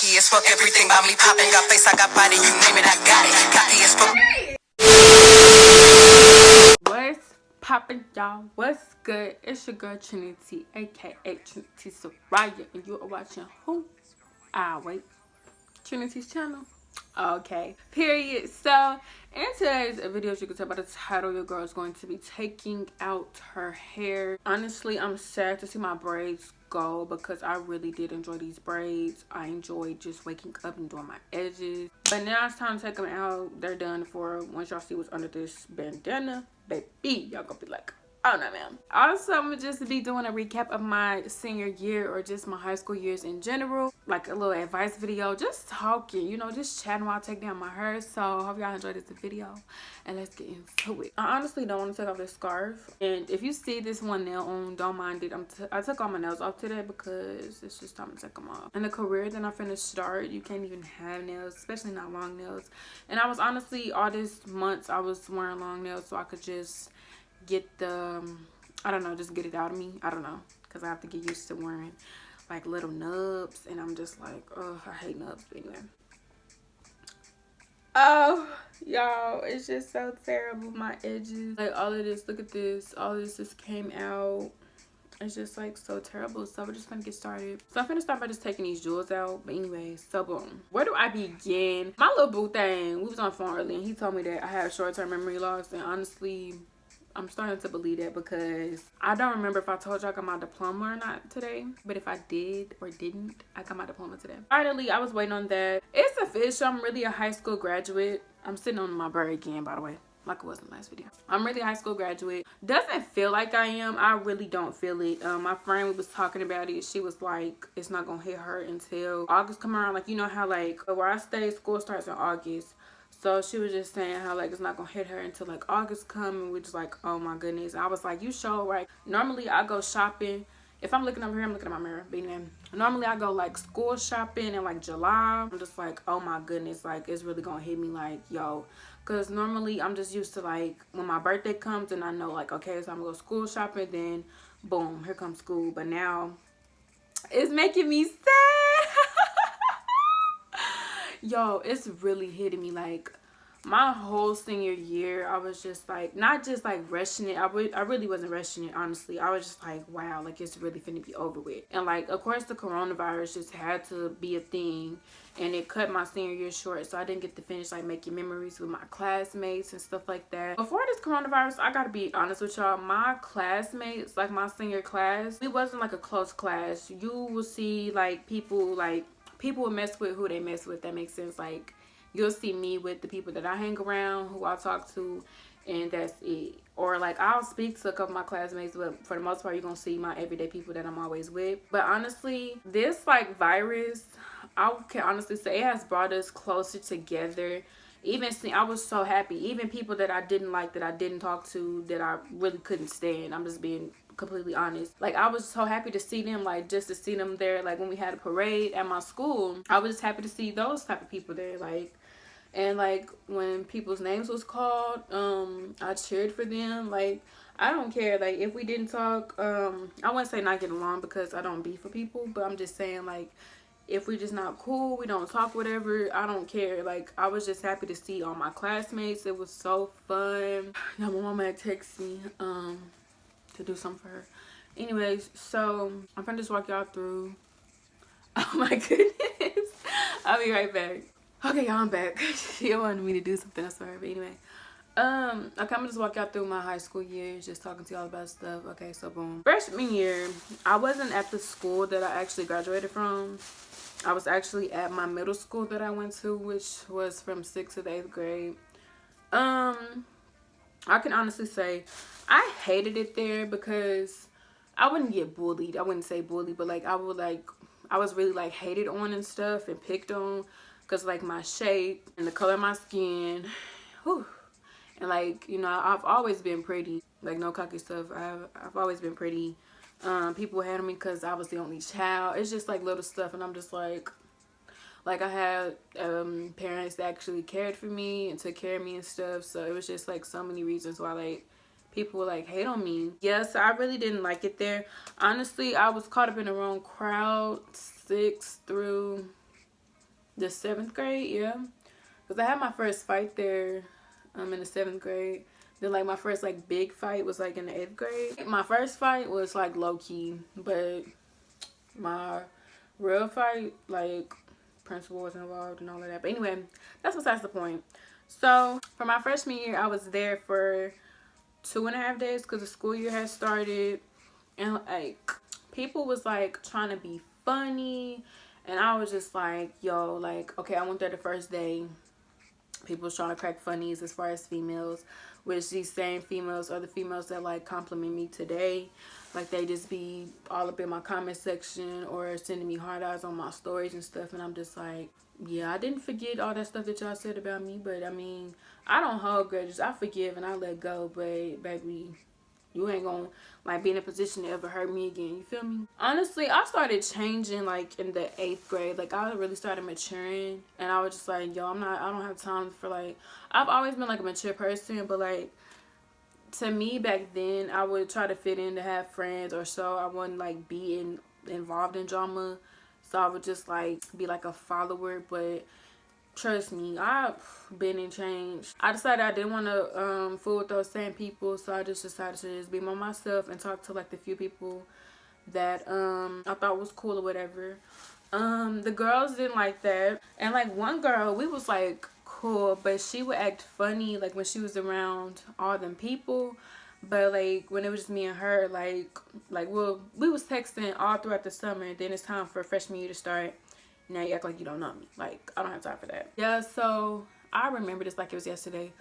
Cocky as fuck, everything about me popping. Got face, I got body, you name it, I got it. Cocky as fuck. What's poppin', y'all? What's good? It's your girl Triniteigh, aka Triniteigh Zariah, and you are watching who? Wait, Triniteigh's channel. Okay, period. So in today's video, as you can tell by the title, your girl is going to be taking out her hair. Honestly, I'm sad to see my braids go because I really did enjoy these braids. I enjoyed just waking up and doing my edges, but now it's time to take them out. They're done for. Once y'all see what's under this bandana, baby, y'all gonna be like, oh no ma'am. Also, I'm gonna just be doing a recap of my senior year or just my high school years in general, like a little advice video, just talking, you know, just chatting while I take down my hair. So hope y'all enjoyed this video and let's get into it. I honestly don't want to take off this scarf, and if you see this one nail on, don't mind it. I took all my nails off today because it's just time to take them off. In the career that I'm finna start, you can't even have nails, especially not long nails. And I was honestly, all this months I was wearing long nails so I could just get the I don't know, just get it out of me. I don't know, because I have to get used to wearing like little nubs, and I'm just like, oh, I hate nubs. But anyway, oh y'all, it's just so terrible. My edges, like all of this, look at this, all of this just came out. It's just like so terrible. So we're just gonna get started. So I'm gonna start by just taking these jewels out. But anyway, so boom, where do I begin? My little boo thing, we was on the phone earlier and he told me that I have short-term memory loss, and honestly I'm starting to believe that because I don't remember if I told you I got my diploma or not today. But if I did or didn't, I got my diploma today. Finally, I was waiting on that. It's official. I'm really a high school graduate. I'm sitting on my bird again, by the way, like it was in the last video. I'm really a high school graduate. Doesn't feel like I am. I really don't feel it. My friend was talking about it. She was like, it's not gonna hit her until August come around. Like, you know how like where I stay, school starts in August. So she was just saying how like it's not gonna hit her until like August come, and we're just like, oh my goodness. And I was like, you sure, right? Normally I go shopping. If I'm looking over here, I'm looking at my mirror. But then normally I go like school shopping in like July. I'm just like, oh my goodness, like it's really gonna hit me like, yo. Because normally I'm just used to like when my birthday comes and I know like, okay, so I'm gonna go school shopping, then boom, here comes school. But now it's making me sad. Yo, it's really hitting me. Like my whole senior year, I was just like, not just like rushing it. I really wasn't rushing it, honestly. I was just like, wow, like it's really finna be over with. And like, of course, the coronavirus just had to be a thing, and it cut my senior year short, so I didn't get to finish like making memories with my classmates and stuff like that. Before this coronavirus, I gotta be honest with y'all, my classmates, like my senior class, it wasn't like a close class. You will see like people will mess with who they mess with. That makes sense. Like you'll see me with the people that I hang around, who I talk to, and that's it. Or like I'll speak to a couple of my classmates, but for the most part you're gonna see my everyday people that I'm always with. But honestly, this like virus, I can honestly say it has brought us closer together. Even I was so happy. Even people that I didn't like, that I didn't talk to, that I really couldn't stand, I'm just being completely honest, like I was so happy to see them, like just to see them there. Like when we had a parade at my school, I was just happy to see those type of people there. Like, and like when people's names was called, I cheered for them. Like I don't care, like if we didn't talk, I wouldn't say not get along because I don't beef with people, but I'm just saying like if we just not cool, we don't talk, whatever, I don't care. Like I was just happy to see all my classmates. It was so fun. Now my mama had texted me to do something for her. Anyways, so I'm gonna just walk y'all through. Oh my goodness, I'll be right back. Okay, y'all, I'm back. She wanted me to do something else for her, but anyway, okay, I'm gonna just walk y'all through my high school years, just talking to y'all about stuff. Okay, so boom, freshman year, I wasn't at the school that I actually graduated from. I was actually at my middle school that I went to, which was from 6th to the 8th grade. I can honestly say I hated it there because I wouldn't get bullied. I wouldn't say bullied, but like I was really like hated on and stuff and picked on because like my shape and the color of my skin. Whew. And like, you know, I've always been pretty, like no cocky stuff. I've always been pretty. People hated me because I was the only child. It's just like little stuff, and I'm just like I had parents that actually cared for me and took care of me and stuff. So it was just like so many reasons why like people would like hate on me. Yes, I really didn't like it there. Honestly, I was caught up in the wrong crowd 6th through the 7th grade, yeah. Because I had my first fight there in the 7th grade. Then, like, my first, like, big fight was, like, in the 8th grade. My first fight was, like, low-key. But my real fight, like, principal was involved and all of that. But anyway, that's besides the point. So, for my freshman year, I was there for 2.5 days because the school year had started. And, like, people was, like, trying to be funny. And I was just like, yo, like, okay, I went there the first day. People was trying to crack funnies as far as females, which these same females are the females that, like, compliment me today. Like, they just be all up in my comment section or sending me hard eyes on my stories and stuff. And I'm just like, yeah, I didn't forget all that stuff that y'all said about me. But, I mean, I don't hold grudges. I forgive and I let go. But, baby, you ain't gonna, like, be in a position to ever hurt me again. You feel me? Honestly, I started changing, like, in the 8th grade. Like, I really started maturing. And I was just like, yo, I don't have time for, like, I've always been, like, a mature person. But, like, to me back then, I would try to fit in to have friends or so. I wouldn't, like, be involved in drama. So I would just, like, be, like, a follower. But trust me, I've been and changed. I decided I didn't want to fool with those same people, so I just decided to just be by myself and talk to, like, the few people that I thought was cool or whatever. The girls didn't like that. And, like, one girl, we was, like, cool, but she would act funny, like, when she was around all them people. But, like, when it was just me and her, like we was texting all throughout the summer, and then it's time for freshman year to start. Now you act like you don't know me. Like, I don't have time for that. Yeah, so I remember this like it was yesterday.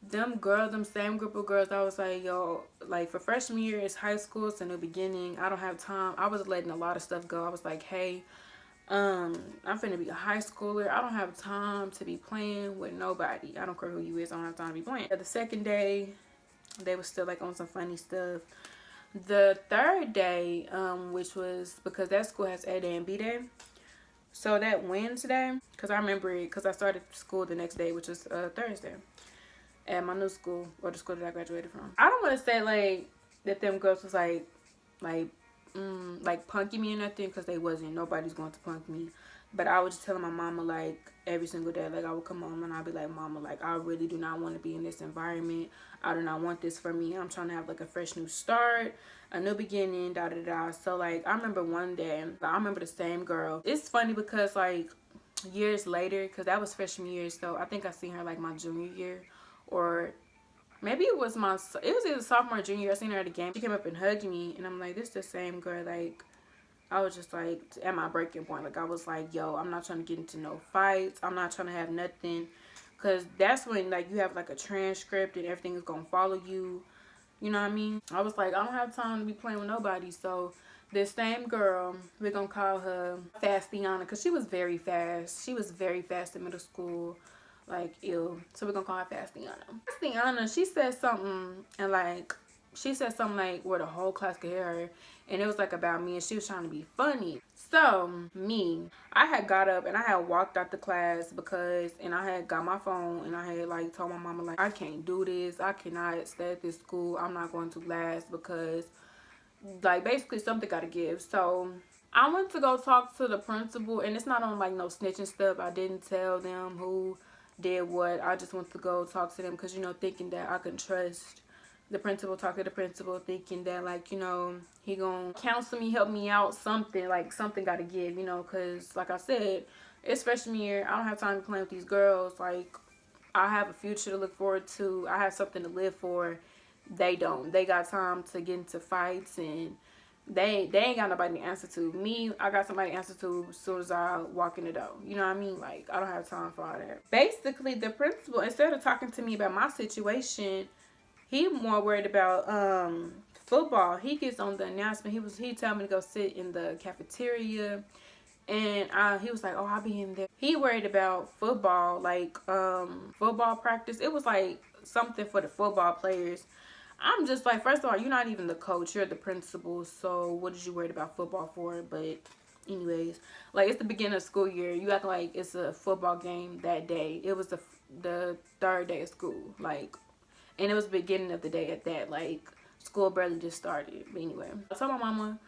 Them same group of girls, I was like, yo, like, for freshman year, it's high school, it's a new beginning. I don't have time. I was letting a lot of stuff go. I was like, hey, I'm finna be a high schooler. I don't have time to be playing with nobody. I don't care who you is. I don't have time to be playing. The second day, they was still, like, on some funny stuff. The third day, which was because that school has A day and B day. So that Wednesday, because I remember it, because I started school the next day, which was Thursday, at my new school, or the school that I graduated from. I don't want to say, like, that them girls was, like punking me or nothing, because they wasn't. Nobody's going to punk me. But I was just telling my mama, like, every single day, like, I would come home and I'd be like, mama, like, I really do not want to be in this environment. I do not want this for me. I'm trying to have, like, a fresh new start, a new beginning, da-da-da. So, like, I remember one day, I remember the same girl. It's funny because, like, years later, because that was freshman year, so I think I seen her, like, my junior year, or maybe it was either sophomore or junior year. I seen her at a game. She came up and hugged me, and I'm like, this is the same girl. Like, I was just, like, at my breaking point. Like, I was like, yo, I'm not trying to get into no fights. I'm not trying to have nothing. Because that's when, like, you have, like, a transcript and everything is going to follow you. You know what I mean? I was like, I don't have time to be playing with nobody. So, this same girl, we're going to call her Fastiana, because she was very fast. She was very fast in middle school. Like, ew. So, we're going to call her Fastiana. Fastiana, she said something, and, like, where the whole class could hear her, and it was, like, about me, and she was trying to be funny. So, I had got up and I had walked out the class and I had got my phone and I had, like, told my mama, like, I can't do this. I cannot stay at this school. I'm not going to last because, like, basically something got to give. So, I went to go talk to the principal, and it's not on, like, no snitching stuff. I didn't tell them who did what. I just went to go talk to them because, you know, thinking that I could trust the principal, talk to the principal, thinking that, like, you know, he gonna counsel me, help me out, something, like, something gotta give, you know, because, like I said, it's freshman year. I don't have time to play with these girls. Like, I have a future to look forward to. I have something to live for. They don't. They got time to get into fights, and they ain't got nobody to answer to. Me, I got somebody to answer to as soon as I walk in the door. You know what I mean? Like, I don't have time for all that. Basically, the principal, instead of talking to me about my situation, he more worried about football. He gets on the announcement. He told me to go sit in the cafeteria, and he was like, oh, I'll be in there. He worried about football, like football practice. It was like something for the football players. I'm just like, first of all, you're not even the coach, you're the principal, so what did you worried about football for? But anyways, like, it's the beginning of school year. You act like it's a football game that day. It was the third day of school, like. And it was the beginning of the day at that. Like, school barely just started. But anyway, I told my mama.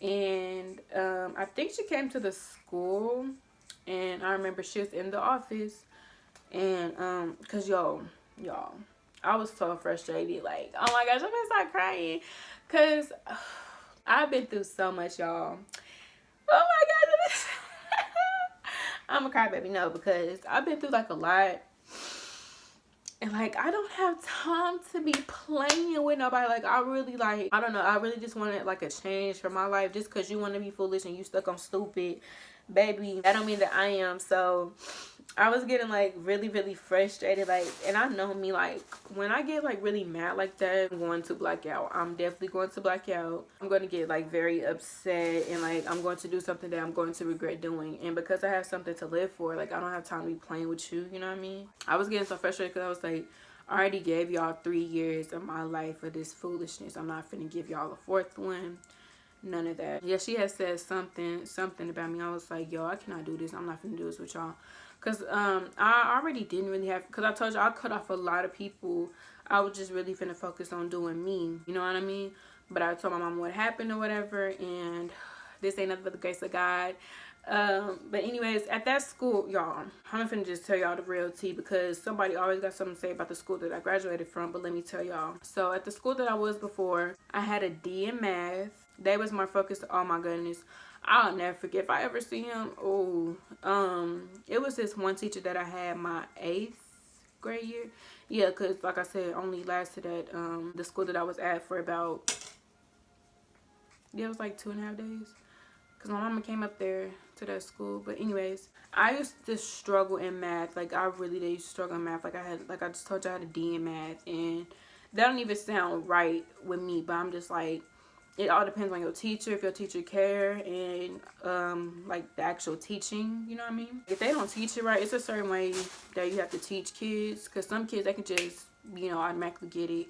And I think she came to the school And I remember she was in the office, and cause y'all, I was so frustrated. Like, oh my gosh, I'm gonna start crying, cause I've been through so much, y'all. Oh my gosh, I'm a crybaby, no, because I've been through like a lot. And like, I don't have time to be playing with nobody. Like, I really, like, I don't know, I really just wanted like a change for my life. Just because you want to be foolish and you stuck on stupid, baby, that don't mean that I am. So I was getting like really frustrated. Like, and I know me, like, when I get like really mad like that, I'm going to black out. I'm definitely going to black out. I'm going to get like very upset, and like I'm going to do something that I'm going to regret doing. And because I have something to live for, like, I don't have time to be playing with you, you know what I mean? I was getting so frustrated because I was like, I already gave y'all 3 years of my life for this foolishness. I'm not finna give y'all a 4th one. None of that. Yeah, she had said something about me. I was like, yo, I cannot do this. I'm not finna do this with y'all. Because I already didn't really have, because I told you I cut off a lot of people. I was just really finna focus on doing me. You know what I mean? But I told my mom what happened or whatever, and this ain't nothing but the grace of God. But anyways, at that school, y'all, I'm finna just tell y'all the real tea, because somebody always got something to say about the school that I graduated from. But let me tell y'all. So at the school that I was before, I had a D in math. They was my focus. Oh my goodness, I'll never forget. If I ever see him, it was this one teacher that I had my 8th grade year. Yeah, because like I said, only lasted at the school that I was at for about, yeah, it was like 2.5 days. Because my mama came up there to that school. But anyways, I used to struggle in math. Like, I really did struggle in math. Like, I just told you I had a D in math. And that don't even sound right with me. But I'm just like, it all depends on your teacher, if your teacher care, and like the actual teaching, you know what I mean? If they don't teach it right, it's a certain way that you have to teach kids. Because some kids, they can just, you know, automatically get it.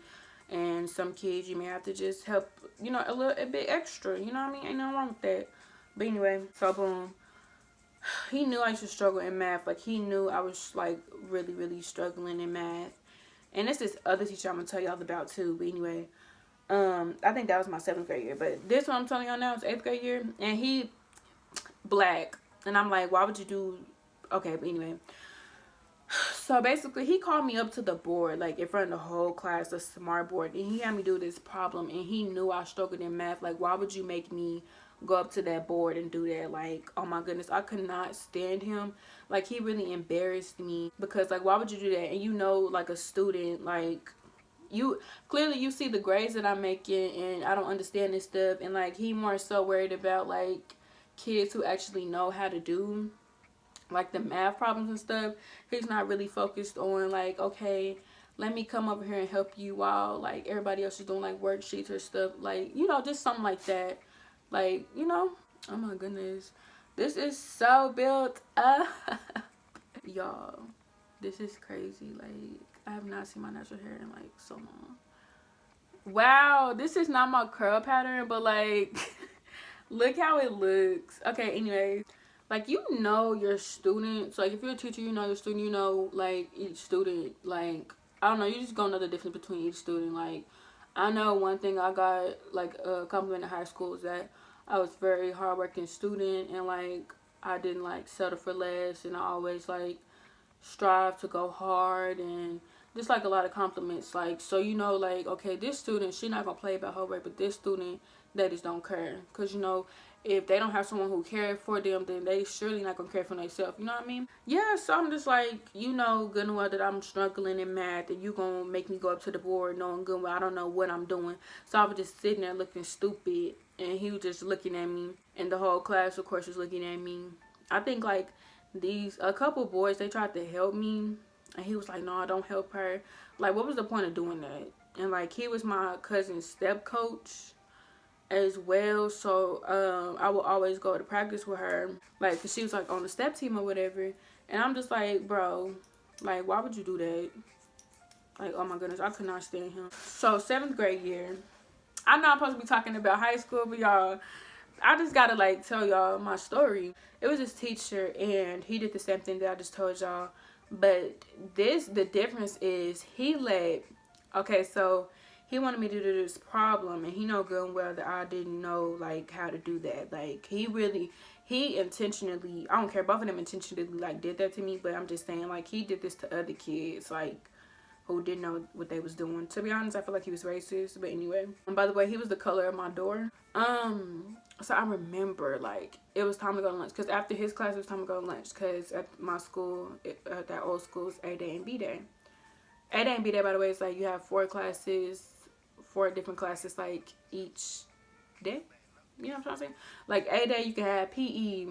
And some kids, you may have to just help, you know, a bit extra, you know what I mean? Ain't nothing wrong with that. But anyway, so boom, he knew I used to struggle in math. Like, he knew I was like really struggling in math. And this is other teacher I'm gonna tell y'all about too. But anyway, I think that was my 7th grade year. But this one I'm telling y'all now is 8th grade year, and he black. And I'm like, why would you do? Okay, but anyway. So basically, he called me up to the board, like in front of the whole class, the smart board, and he had me do this problem. And he knew I struggled in math. Like, why would you make me go up to that board and do that? Like, oh my goodness, I could not stand him. Like, he really embarrassed me, because like, why would you do that? And you know, like a student, like, you clearly you see the grades that I'm making, and I don't understand this stuff. And like, he more so worried about like kids who actually know how to do like the math problems and stuff. He's not really focused on like, okay, let me come over here and help you while like everybody else is doing like worksheets or stuff, like, you know, just something like that. Like, you know, oh my goodness, this is so built up. Y'all, this is crazy. Like, I have not seen my natural hair in like so long. Wow, this is not my curl pattern, but like look how it looks. Okay, anyway, like, you know your students. Like, if you're a teacher, you know your student. You know like each student. Like, I don't know, you just gonna know the difference between each student. Like, I know one thing I got like a compliment in high school is that I was very hardworking student, and like I didn't like settle for less, and I always like strive to go hard, and just like a lot of compliments. Like, so you know, like, okay, this student, she not gonna play about her work, but this student, they just don't care. Because, you know, if they don't have someone who cares for them, then they surely not gonna care for themselves. You know what I mean? Yeah, so I'm just like, you know good and well that I'm struggling in math, and you gonna make me go up to the board knowing good and well I don't know what I'm doing. So I was just sitting there looking stupid, and he was just looking at me, and the whole class, of course, was looking at me. I think like a couple boys, they tried to help me, and he was like, no, don't help her. Like, what was the point of doing that? And like, he was my cousin's step coach as well, so I would always go to practice with her, like, cause she was like on the step team or whatever. And I'm just like, bro, like, why would you do that? Like, oh my goodness, I could not stand him. So 7th grade year, I know I'm supposed to be talking about high school, but y'all, I just gotta like tell y'all my story. It was this teacher, and he did the same thing that I just told y'all, but the difference is okay, so he wanted me to do this problem, and he know good and well that I didn't know like how to do that. Like, he he intentionally, I don't care, both of them intentionally like did that to me, but I'm just saying like he did this to other kids like who didn't know what they was doing. To be honest, I feel like he was racist, but anyway. And by the way, he was the color of my door. So I remember like it was time to go to lunch, because after his class it was time to go to lunch, because at my school, at that old school, it's A day and B day. A day and B day, by the way, is like you have 4 classes, 4 different classes like each day. You know what I'm trying to say? Like A day you can have PE,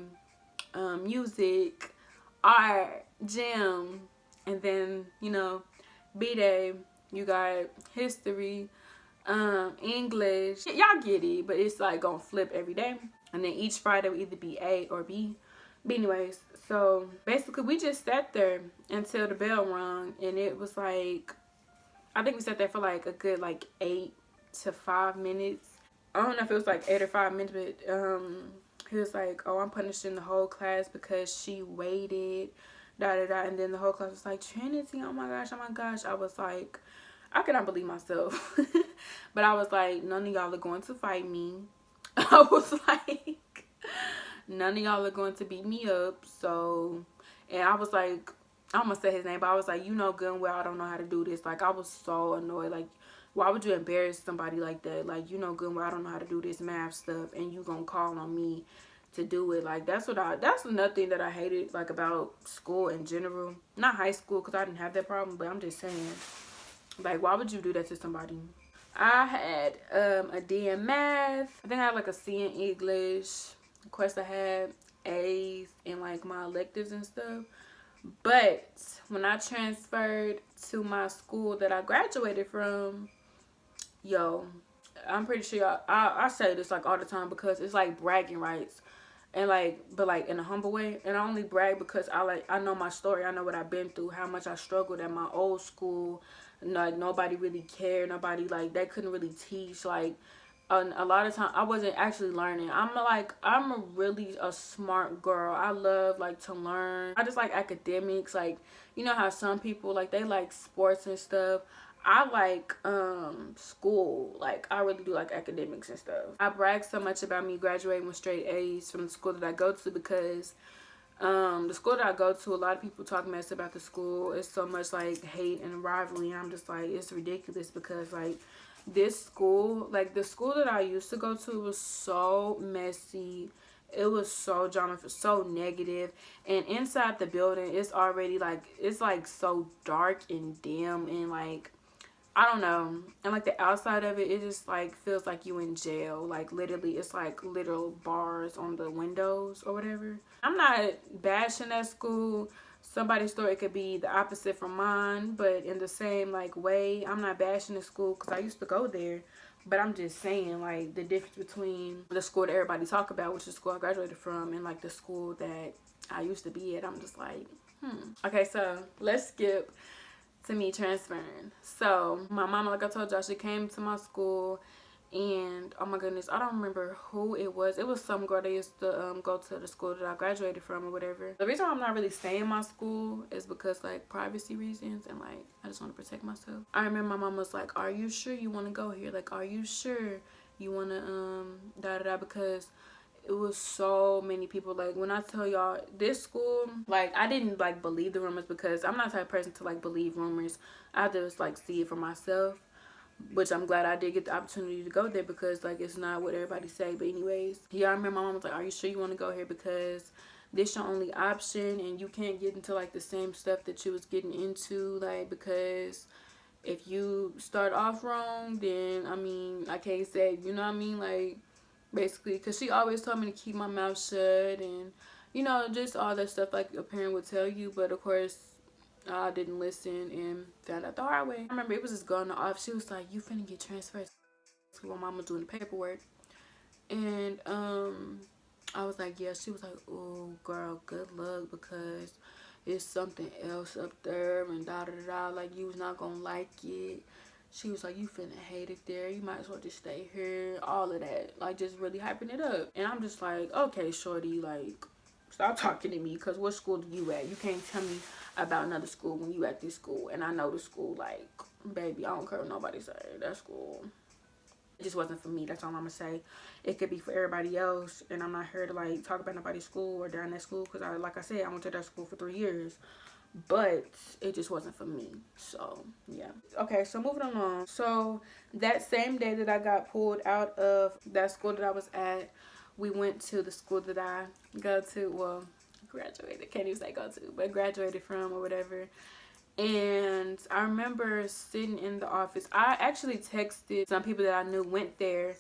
music, art, gym, and then, you know, B day you got history, English. Y'all get it, but it's like gonna flip every day. And then each Friday will either be A or B. But anyways, so basically we just sat there until the bell rung, and it was like, I think we sat there for like a good like 8 to 5 minutes. I don't know if it was like 8 or 5 minutes, but he was like, oh, I'm punishing the whole class because she waited, da da da. And then the whole class was like, Trinity, oh my gosh, oh my gosh. I was like, I cannot believe myself. But I was like, none of y'all are going to fight me. I was like, none of y'all are going to beat me up. So, and I was like, I'm gonna say his name, but I was like, you know good and well I don't know how to do this. Like, I was so annoyed. Like, why would you embarrass somebody like that? Like, you know good and well I don't know how to do this math stuff, and you gonna call on me to do it. Like, that's another thing that I hated, like, about school in general. Not high school, because I didn't have that problem, but I'm just saying, like, why would you do that to somebody? I had a D in math. I think I had like a C in English. Of course I had A's in like my electives and stuff. But when I transferred to my school that I graduated from, yo, I'm pretty sure y'all, I say this like all the time because it's like bragging rights. And like, but like in a humble way. And I only brag because I know my story. I know what I've been through, how much I struggled at my old school. Like, nobody really cared. Nobody, like, they couldn't really teach. Like, a lot of time I wasn't actually learning. I'm a really a smart girl. I love like to learn. I just like academics. Like, you know how some people like they like sports and stuff. I like school. Like, I really do like academics and stuff. I brag so much about me graduating with straight A's from the school that I go to, because the school that I go to, a lot of people talk mess about the school. It's so much like hate and rivalry. I'm just like, it's ridiculous, because like this school, like the school that I used to go to, was so messy. It was so drama, so negative. And inside the building, it's already like, it's like so dark and dim, and like, I don't know. And like the outside of it, it just like feels like you in jail. Like, literally, it's like literal bars on the windows or whatever. I'm not bashing that school. Somebody's story could be the opposite from mine, but in the same like way, I'm not bashing the school because I used to go there. But I'm just saying, like, the difference between the school that everybody talk about, which is the school I graduated from, and like the school that I used to be at, I'm just like, Okay, so let's skip to me transferring. So my mama, like I told y'all, she came to my school, and oh my goodness, I don't remember who it was. It was some girl that used to go to the school that I graduated from or whatever. The reason why I'm not really staying in my school is because like privacy reasons, and like I just want to protect myself. I remember my mom was like, are you sure you want to go here? Like, are you sure you want to da da da? Because it was so many people. Like, when I tell y'all, this school, like, I didn't like believe the rumors, because I'm not the type of person to like believe rumors. I just like see it for myself, which I'm glad I did get the opportunity to go there, because like it's not what everybody say. But anyways, yeah, I remember my mom was like, are you sure you want to go here, because this your only option, and you can't get into like the same stuff that you was getting into, like, because if you start off wrong, then I mean, I can't say, you know what I mean, like, basically, because she always told me to keep my mouth shut, and you know, just all that stuff like a parent would tell you. But of course, I didn't listen and found out the hard way. I remember it was just going off. She was like, you finna get transferred to my mama doing the paperwork. And I was like, yeah. She was like, oh girl, good luck, because it's something else up there, and da da da, like, you was not gonna like it. She was like, you finna hate it there, you might as well just stay here, all of that, like, just really hyping it up. And I'm just like, okay, shorty, like, stop talking to me, because what school do you at? You can't tell me about another school when you at this school, and I know the school. Like, baby, I don't care what nobody say, that school, It just wasn't for me. That's all I'm gonna say. It could be for everybody else, and I'm not here to like talk about nobody's school or down that school, because like I said, I went to that school for 3 years, but it just wasn't for me. So yeah. Okay, so moving along. So that same day that I got pulled out of that school that I was at, we went to the school that I go to. Well, graduated. Can't even say go to, but graduated from or whatever. And I remember sitting in the office. I actually texted some people that I knew went there,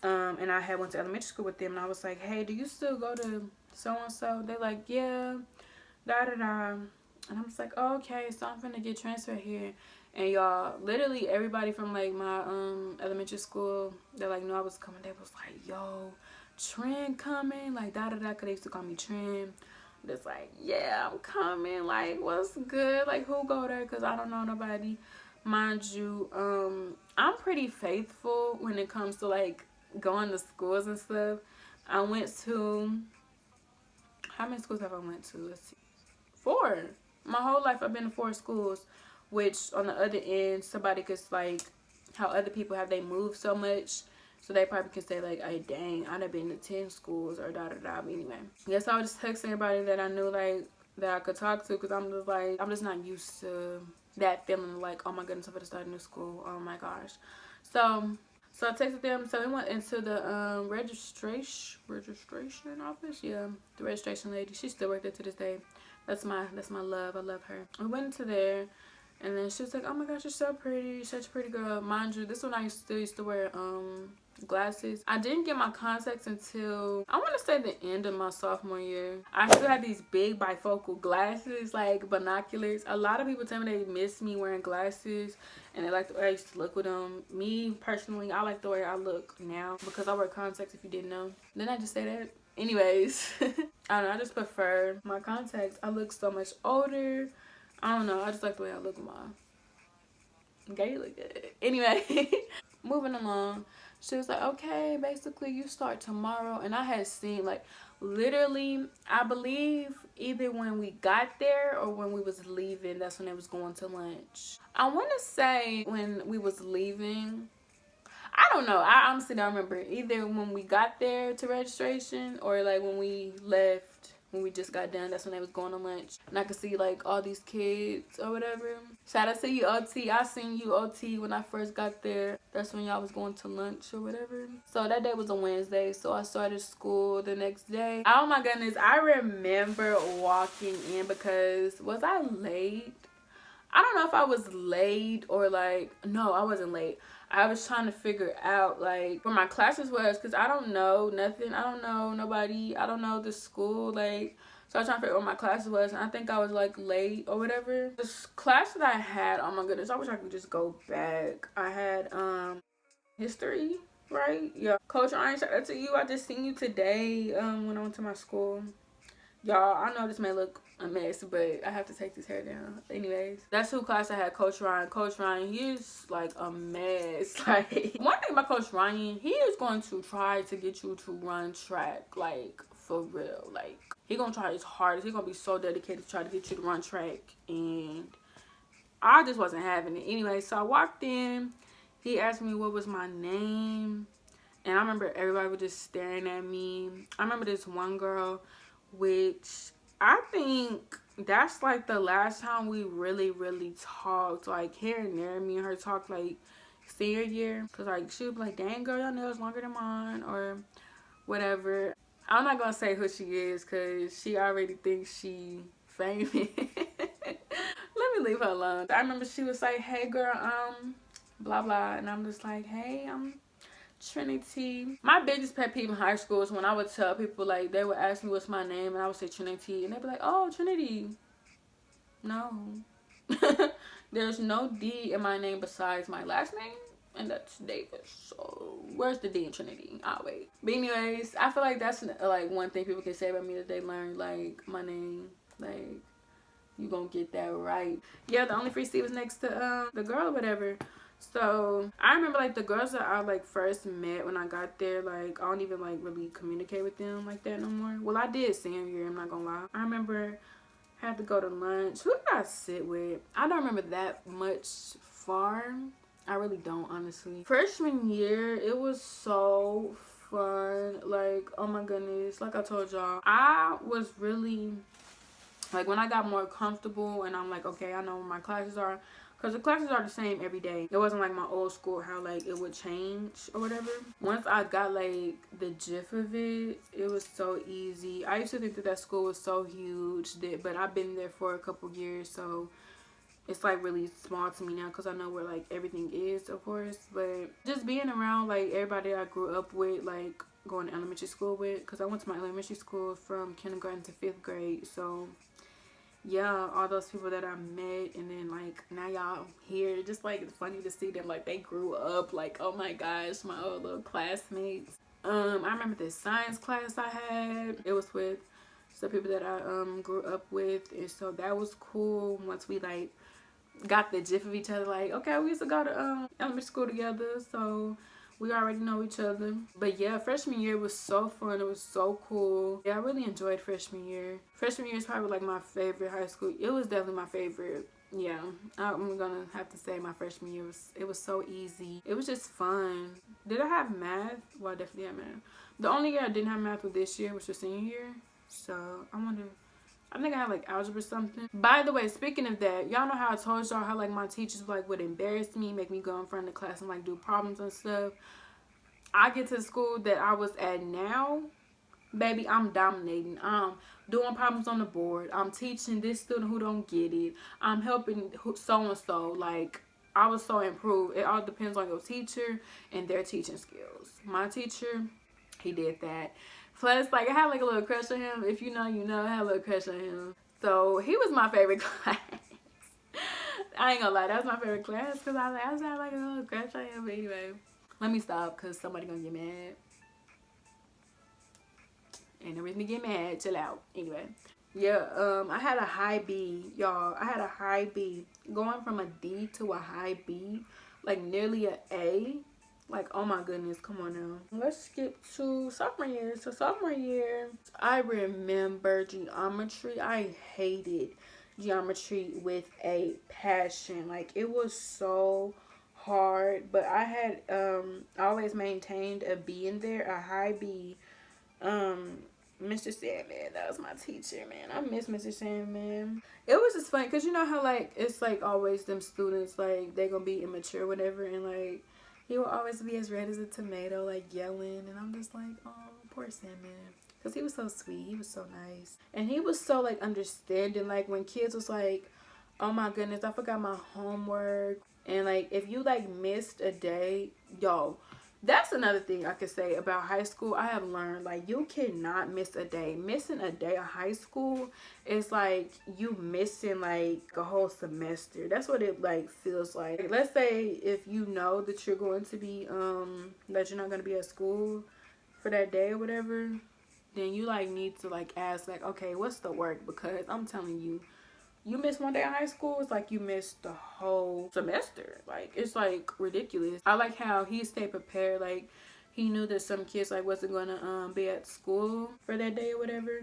and I had went to elementary school with them, and I was like, hey, do you still go to so-and-so? They're like, yeah, da-da-da. And I'm just like, oh, okay, so I'm finna get transferred here. And y'all, literally everybody from like my elementary school, they're like, no, I was coming. They was like, yo, Trend coming, like da-da-da, because they used to call me Trend. It's like, yeah, I'm coming, like, what's good, like, who go there, because I don't know nobody. Mind you, I'm pretty faithful when it comes to like going to schools and stuff. I went to, how many schools have I went to? Let's see, 4. My whole life I've been to 4 schools, which on the other end, somebody could like, how other people have they moved so much, so they probably could say like, hey, dang, I'd have been to 10 schools or da-da-da. But anyway, yes, I was just texting everybody that I knew, like, that I could talk to, because I'm just like, I'm just not used to that feeling of like, oh my goodness, I'm going to start a new school. Oh my gosh. So I texted them. So we went into the registration office. Yeah, the registration lady. She still worked there to this day. That's my love. I love her. We went into there. And then she was like, oh my gosh, you're so pretty. Such a pretty girl. Mind you, this one I still used to wear glasses. I didn't get my contacts until, I want to say, the end of my sophomore year. I still had these big bifocal glasses, like binoculars. A lot of people tell me they miss me wearing glasses, and they like the way I used to look with them. Me, personally, I like the way I look now because I wear contacts, if you didn't know. Didn't I just say that? Anyways, I don't know. I just prefer my contacts. I look so much older. I don't know. I just like the way I look with my gay look good. Anyway, moving along. She was like, okay, basically you start tomorrow. And I had seen, like, literally, I believe either when we got there or when we was leaving, that's when they was going to lunch. I want to say when we was leaving. I don't know. I honestly don't remember. Either when we got there to registration or like when we left. When we just got done, that's when they was going to lunch. And I could see like all these kids or whatever. Shout out to you, OT. I seen you, OT, when I first got there. That's when y'all was going to lunch or whatever. So that day was a Wednesday. So I started school the next day. Oh my goodness. I remember walking in because, was I late? I don't know if I was late or like, no, I wasn't late. I was trying to figure out like where my classes was, because I don't know nothing. I don't know nobody. I don't know the school. Like, so I was trying to figure out where my classes was, and I think I was like late or whatever. This class that I had, oh my goodness, I wish I could just go back. I had history, right? Yeah. Coach Ryan, shout out to you. I just seen you today when I went to my school. Y'all, I know this may look a mess, but I have to take this hair down. Anyways, that's who class I had, Coach Ryan. Coach Ryan, he is like a mess. Like, one thing about Coach Ryan, he is going to try to get you to run track, like, for real. Like, he gonna try his hardest. He gonna be so dedicated to try to get you to run track, and I just wasn't having it. Anyway, so I walked in. He asked me what was my name, and I remember everybody was just staring at me. I remember this one girl, which I think that's like the last time we really talked, like here and there. Me and her talked like senior year, because like she would be like, dang girl, your nails longer than mine or whatever. I'm not gonna say who she is because she already thinks she famous. Let me leave her alone. I remember she was like, hey girl, blah blah, and I'm just like, hey, I'm Triniteigh. My biggest pet peeve in high school is when I would tell people, like, they would ask me what's my name, and I would say Triniteigh, and they'd be like, oh, Triniteigh. No. There's no D in my name besides my last name, and that's Davis. So where's the D in Triniteigh? I'll wait. But anyways, I feel like that's like one thing people can say about me that they learned, like, my name, like, you gonna get that right. Yeah, the only free seat was next to the girl or whatever. So I remember like the girls that I like first met when I got there, like I don't even like really communicate with them like that no more. Well, I did senior year, I'm not gonna lie. I remember I had to go to lunch. Who did I sit with? I don't remember that much far. I really don't, honestly. Freshman year, it was so fun. Like, oh my goodness, like I told y'all, I was really like, when I got more comfortable and I'm like, okay, I know where my classes are, because the classes are the same every day. It wasn't like my old school, how like it would change or whatever. Once I got like the gist of it, it was so easy. I used to think that that school was so huge, but I've been there for a couple years, so it's like really small to me now because I know where like everything is, of course. But just being around like everybody I grew up with, like going to elementary school with, because I went to my elementary school from kindergarten to 5th grade. So yeah, all those people that I met, and then like now y'all here, just like it's funny to see them, like they grew up, like oh my gosh, my old little classmates. I remember this science class I had, it was with some people that I grew up with, and so that was cool. Once we like got the gist of each other, like okay, we used to go to elementary school together, so we already know each other. But yeah, freshman year was so fun. It was so cool. Yeah, I really enjoyed freshman year. Freshman year is probably like my favorite high school. It was definitely my favorite. Yeah, I'm gonna have to say my freshman year it was so easy. It was just fun. Did I have math? Well, I definitely had math. The only year I didn't have math was this year, which was senior year. So I think I had like algebra or something. By the way, speaking of that, y'all know how I told y'all how like my teachers like would embarrass me, make me go in front of the class and like do problems and stuff. I get to the school that I was at now, baby, I'm dominating. I'm doing problems on the board. I'm teaching this student who don't get it. I'm helping so and so. Like, I was so improved. It all depends on your teacher and their teaching skills. My teacher, he did that. Plus, like, I had like a little crush on him. If you know, you know, I had a little crush on him. So he was my favorite class. I ain't gonna lie, that was my favorite class because I had like a little crush on him. But anyway, let me stop because somebody gonna get mad. Ain't no reason to get mad. Chill out. Anyway, yeah, I had a high B, y'all. I had a high B. Going from a D to a high B, like nearly a A. Like, oh my goodness, come on now. Let's skip to sophomore year. So sophomore year, I remember geometry. I hated geometry with a passion. Like, it was so hard. But I had always maintained a B in there, a high B. Mr. Sandman, that was my teacher, man. I miss Mr. Sandman. It was just fun because you know how like it's like always them students like they gonna be immature or whatever, and like he will always be as red as a tomato, like yelling, and I'm just like, oh, poor Sandman, because he was so sweet, he was so nice, and he was so like understanding. Like when kids was like, oh my goodness, I forgot my homework, and like if you like missed a day, yo, that's another thing I could say about high school. I have learned, like, you cannot miss a day. Missing a day of high school is like you missing like a whole semester. That's what it like feels like. Let's say if you know that you're going to be that you're not going to be at school for that day or whatever, then you like need to like ask like, okay, what's the work? Because I'm telling you, you miss one day of high school, it's like you missed the whole semester. Like, it's like ridiculous. I like how he stayed prepared. Like, he knew that some kids like wasn't gonna be at school for that day or whatever,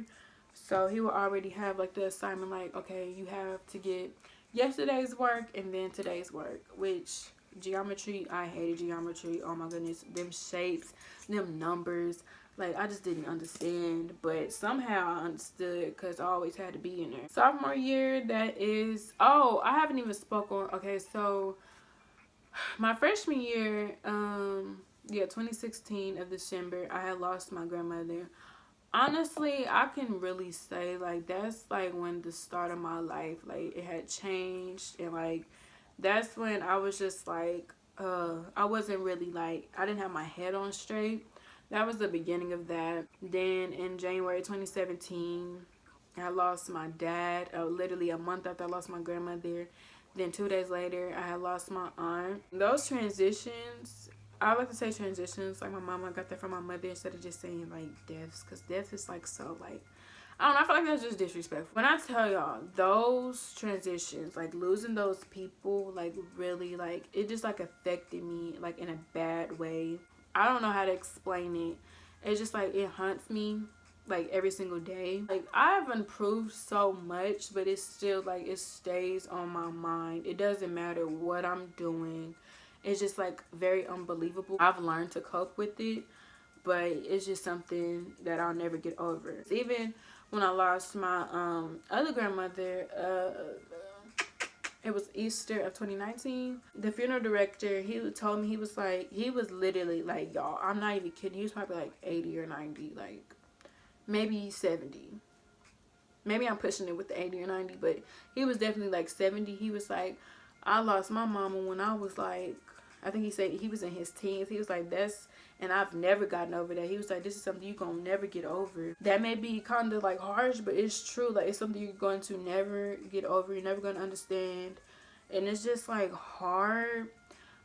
so he would already have like the assignment like, okay, you have to get yesterday's work and then today's work. Which geometry, I hated geometry. Oh my goodness, them shapes, them numbers, like I just didn't understand, but somehow I understood because I always had to be in there. Sophomore year, that is, oh, I haven't even spoken. Okay, so my freshman year, yeah, 2016 of December, I had lost my grandmother. Honestly, I can really say like that's like when the start of my life, like it had changed, and like that's when I was just like I wasn't really like, I didn't have my head on straight. That was the beginning of that. Then in January 2017, I lost my dad. Literally a month after I lost my grandmother. Then 2 days later, I had lost my aunt. Those transitions, I like to say transitions, like my mama got that from my mother instead of just saying like deaths, because death is like so like, I don't know, I feel like that's just disrespectful. When I tell y'all, those transitions, like losing those people, like really like, it just like affected me like in a bad way. I don't know how to explain it. It's just like it haunts me like every single day. Like I've improved so much, but it's still like it stays on my mind. It doesn't matter what I'm doing. it's just like very unbelievable. I've learned to cope with it, but it's just something that I'll never get over. Even when I lost my other grandmother, it was Easter of 2019. The funeral director, he told me, he was literally like, y'all, I'm not even kidding, he was probably like 80 or 90, like maybe 70. Maybe I'm pushing it with the 80 or 90, but he was definitely like 70. He was like, I lost my mama when I was like, I think he said he was in his teens. He was like, and I've never gotten over that. He was like, this is something you're going to never get over. That may be kind of like harsh, but it's true. Like, it's something you're going to never get over. You're never going to understand. And it's just like hard.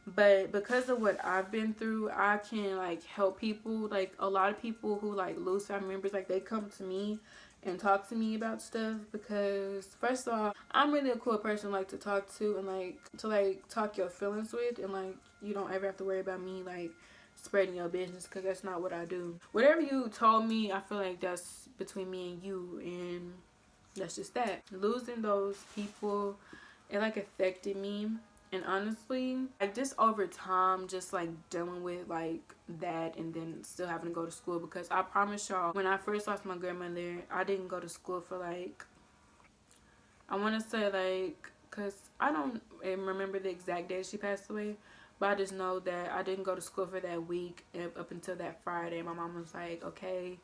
But because of what I've been through, I can like help people. Like, a lot of people who like lose family members, like they come to me and talk to me about stuff, because first of all, I'm really a cool person like to talk to, and like to like talk your feelings with, and like you don't ever have to worry about me like spreading your business, because that's not what I do. Whatever you told me, I feel like that's between me and you, and that's just that. Losing those people, it like affected me. And honestly, like just over time, just like dealing with like that, and then still having to go to school, because I promise y'all, when I first lost my grandmother, I didn't go to school for like, I want to say like, because I don't remember the exact day she passed away, but I just know that I didn't go to school for that week up until that Friday. My mom was like, okay,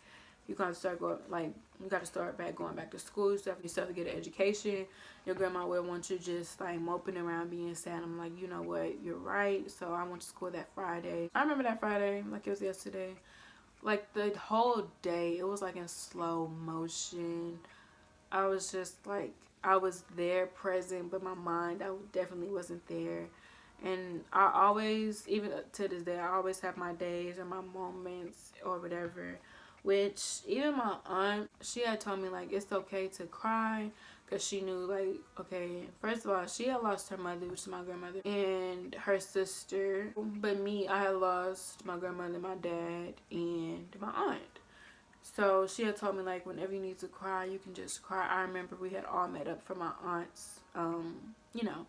you gotta start going, like, you gotta start going back to school. You still have to get an education. Your grandma would want you just like moping around being sad. I'm like, you know what, you're right. So I went to school that Friday. I remember that Friday like it was yesterday. Like the whole day, it was like in slow motion. I was just like, I was there present, but my mind, I definitely wasn't there. And I always, even to this day, I always have my days or my moments or whatever, which even my aunt, she had told me like it's okay to cry, because she knew like, okay, first of all, she had lost her mother, which is my grandmother, and her sister. But me, I had lost my grandmother, my dad, and my aunt. So she had told me like, whenever you need to cry, you can just cry. I remember we had all met up for my aunt's, you know,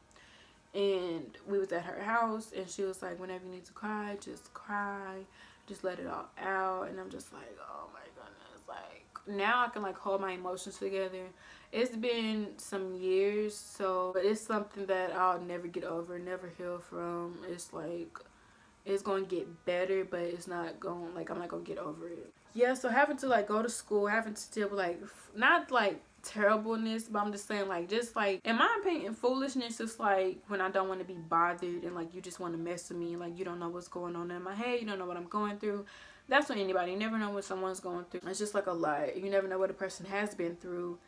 and we was at her house, and she was like, whenever you need to cry, just let it all out. And I'm just like, oh my goodness, like now I can like hold my emotions together. It's been some years, so but it's something that I'll never get over, never heal from. It's like, it's gonna get better, but it's not going, like, I'm not gonna get over it. Yeah, so having to like go to school, having to deal with like, not like terribleness, but I'm just saying like, just like, in my opinion, foolishness is like when I don't want to be bothered, and like you just want to mess with me, like you don't know what's going on in my head, you don't know what I'm going through. That's what anybody, you never know what someone's going through. It's just like a lot. You never know what a person has been through,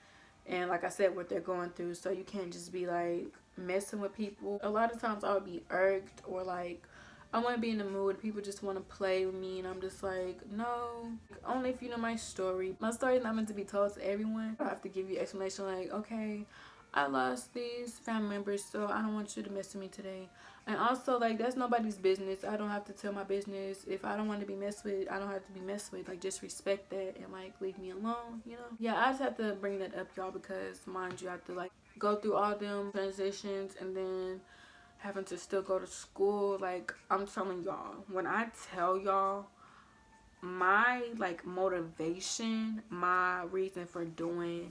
and like I said, what they're going through. So you can't just be like messing with people. A lot of times I would be irked, or like I want to be in the mood, people just want to play with me, and I'm just like, no, only if you know my story. My story is not meant to be told to everyone. I have to give you explanation like, okay, I lost these family members, so I don't want you to mess with me today. And also, like, that's nobody's business. I don't have to tell my business. If I don't want to be messed with, I don't have to be messed with. Like, just respect that and like leave me alone, you know. Yeah, I just have to bring that up, y'all, because mind you, I have to like go through all them transitions, and then having to still go to school. Like, I'm telling y'all, when I tell y'all, my like motivation, my reason for doing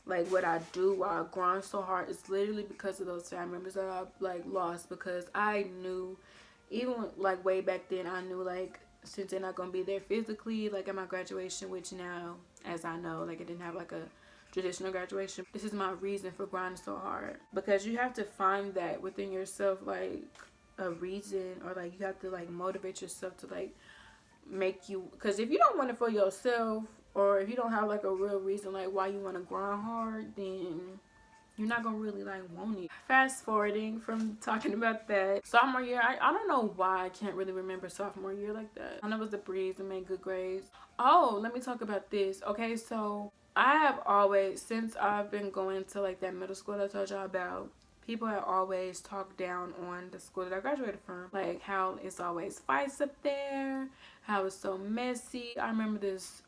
like what I do, why I grind so hard, is literally because of those family members that I like lost. Because I knew, even like way back then, I knew like, since they're not gonna be there physically, like at my graduation, which now, as I know, like I didn't have like a traditional graduation. This is my reason for grinding so hard, because you have to find that within yourself, like a reason, or like you have to like motivate yourself to like make you, because if you don't want it for yourself, or if you don't have like a real reason like why you want to grind hard, then you're not gonna really like want it. Fast forwarding from talking about that, sophomore year, I don't know why I can't really remember sophomore year like that. I know it was the breeze and made good grades. Oh, let me talk about this. Okay, so I have always, since I've been going to like that middle school that I told y'all about, people have always talked down on the school that I graduated from, like how it's always fights up there, how it's so messy. I remember this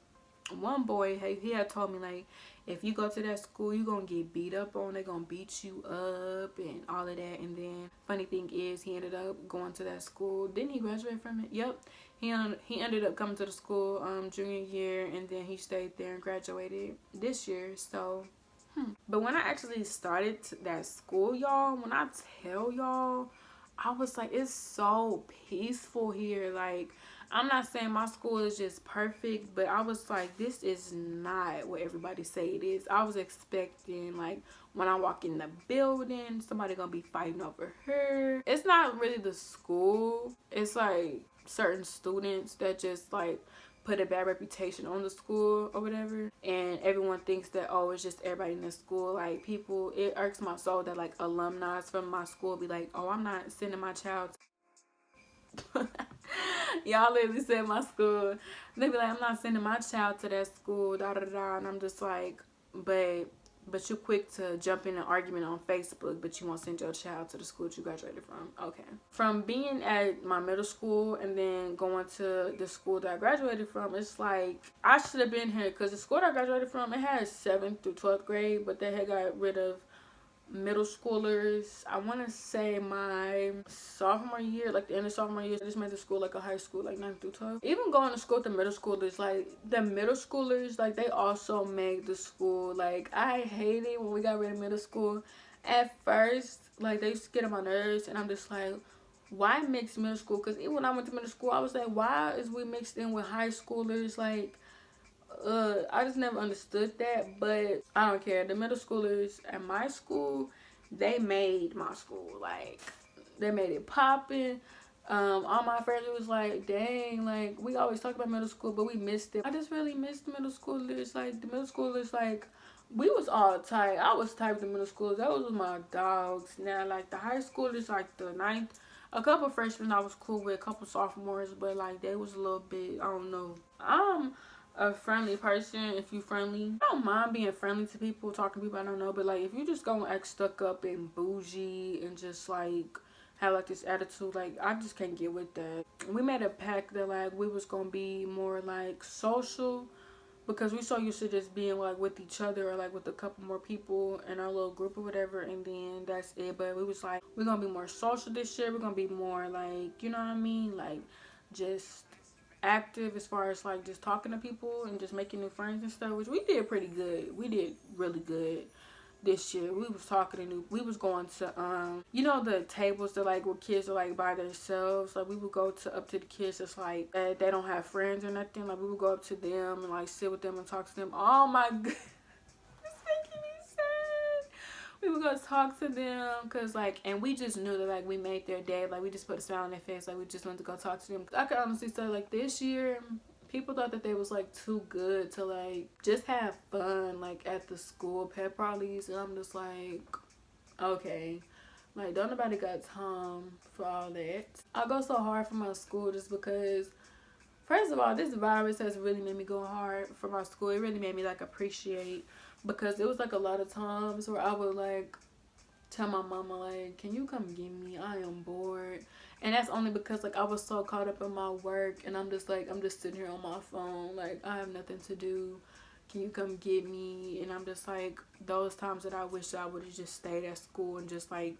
one boy, he had told me like, if you go to that school, you gonna get beat up on. They gonna beat you up and all of that. And then funny thing is, he ended up going to that school. Didn't he graduate from it? Yep. He ended up coming to the school junior year, and then he stayed there and graduated this year. So but when I actually started that school, y'all, when I tell y'all, I was like, it's so peaceful here. Like, I'm not saying my school is just perfect, but I was like, this is not what everybody say it is. I was expecting, like, when I walk in the building, somebody gonna be fighting over her. It's not really the school. It's like certain students that just like put a bad reputation on the school or whatever, and everyone thinks that, oh, it's just everybody in the school. Like, people, it irks my soul that like alumni from my school be like, oh, I'm not sending my child to y'all literally said my school. They be like, I'm not sending my child to that school, da da da. And I'm just like, but you quick to jump in an argument on Facebook, but you won't send your child to the school that you graduated from. Okay. From being at my middle school and then going to the school that I graduated from, it's like, I should have been here, because the school that I graduated from, it had 7th through 12th grade, but they had got rid of middle schoolers. I want to say my sophomore year, like the end of sophomore year, I just made the school like a high school, like 9th through 12th. Even going to school with the middle schoolers, like the middle schoolers, like they also made the school, like I hated when we got rid of middle school. At first, like they used to get on my nerves, and I'm just like, why mix middle school? Because even when I went to middle school, I was like, why is we mixed in with high schoolers? Like, I just never understood that, but I don't care. The middle schoolers at my school, they made my school. Like, they made it popping. All my friends was like, dang, like, we always talk about middle school, but we missed it. I just really missed the middle schoolers. Like, the middle schoolers, like, we was all tight. I was tight with the middle schoolers. That was my dogs. Now, like, the high schoolers, like, the 9th, a couple freshmen I was cool with, a couple sophomores, but, like, they was a little bit, I don't know. A friendly person. If you friendly, I don't mind being friendly to people, talking to people I don't know, but like if you just gonna act stuck up and bougie and just like have like this attitude, like I just can't get with that. We made a pact that like we was gonna be more like social, because we so used to just being like with each other or like with a couple more people in our little group or whatever, and then that's it. But we was like, we're gonna be more social this year. We're gonna be more like, you know what I mean, like just active as far as like just talking to people and just making new friends and stuff, which we did pretty good. We did really good this year. We was talking to we was going to you know the tables that like where kids are like by themselves. Like we would go to up to the kids that's like they don't have friends or nothing. Like we would go up to them and like sit with them and talk to them. Oh my god. It's making me sad. We would go talk to them, because like, and we just knew that like we made their day. Like we just put a smile on their face. Like we just wanted to go talk to them. I could honestly say like this year people thought that they was like too good to like just have fun like at the school pep rallies, and I'm just like, okay, like don't nobody got time for all that. I go so hard for my school just because, first of all, this virus has really made me go hard for my school. It really made me like appreciate, because it was like a lot of times where I would like tell my mama like, can you come get me, I am bored. And that's only because like I was so caught up in my work, and I'm just like, I'm just sitting here on my phone, like I have nothing to do, can you come get me? And I'm just like, those times that I wish I would have just stayed at school and just like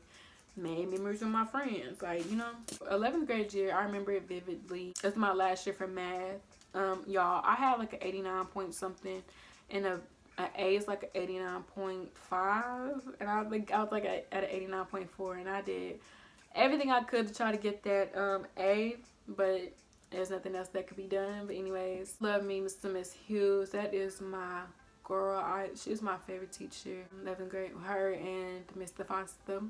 made memories with my friends, like, you know. 11th grade year, I remember it vividly. It's my last year for math. Y'all, I had like an 89 point something, and an A is like an 89.5, and I think I was like at an 89.4, and I did everything I could to try to get that A, but there's nothing else that could be done. But anyways, love me Miss Hughes. That is my girl. She's my favorite teacher. 11th grade, her and Mr. Foster.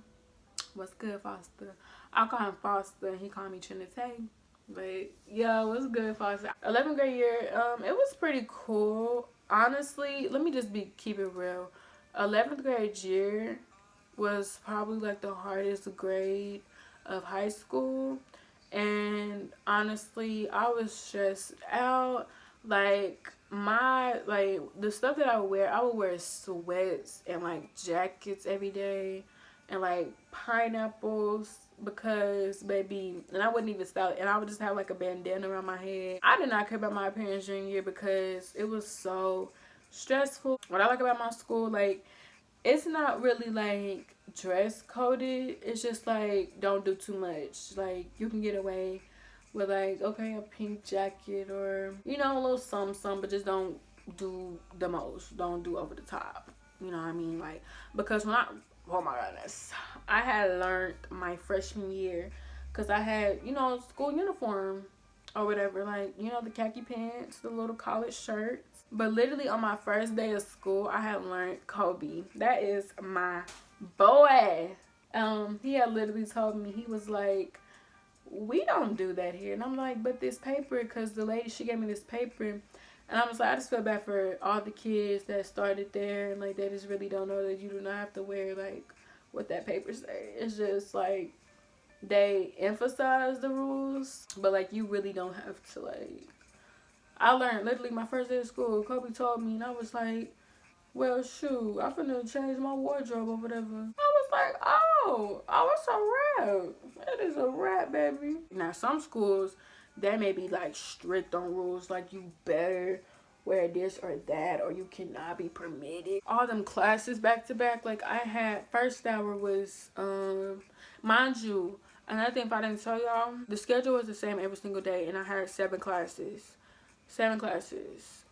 What's good, Foster? I call him Foster, and he called me Triniteigh. But yeah, what's good, Foster? 11th grade year, it was pretty cool. Honestly, let me just keep it real. 11th grade year was probably like the hardest grade of high school, and honestly I was stressed out. Like the stuff that I would wear sweats and like jackets every day, and like pineapples because baby, and I wouldn't even style it, and I would just have like a bandana around my head. I did not care about my appearance junior year because it was so stressful. What I like about my school, like, it's not really like dress coded. It's just like don't do too much. Like you can get away with like, okay, a pink jacket or, you know, a little some, but just don't do the most. Don't do over the top. You know what I mean? Like, because when I, oh my goodness, I had learned my freshman year because I had, you know, school uniform or whatever, like, you know, the khaki pants, the little college shirts. But literally on my first day of school, I had learned Kobe. That is my boy. He had literally told me, he was like, we don't do that here. And I'm like, but this paper, because the lady, she gave me this paper. And I was like, I just feel bad for all the kids that started there and like they just really don't know that you do not have to wear like what that paper say. It's just like they emphasize the rules, but like you really don't have to like. I learned literally my first day of school. Kobe told me, and I was like, well, shoot, I'm finna change my wardrobe or whatever. I was like, oh, it's a wrap. It is a wrap, baby. Now, some schools, they may be like strict on rules, like you better wear this or that, or you cannot be permitted. All them classes back to back, like I had, first hour was, mind you, another thing if I didn't tell y'all, the schedule was the same every single day, and I had 7 classes. 7 classes,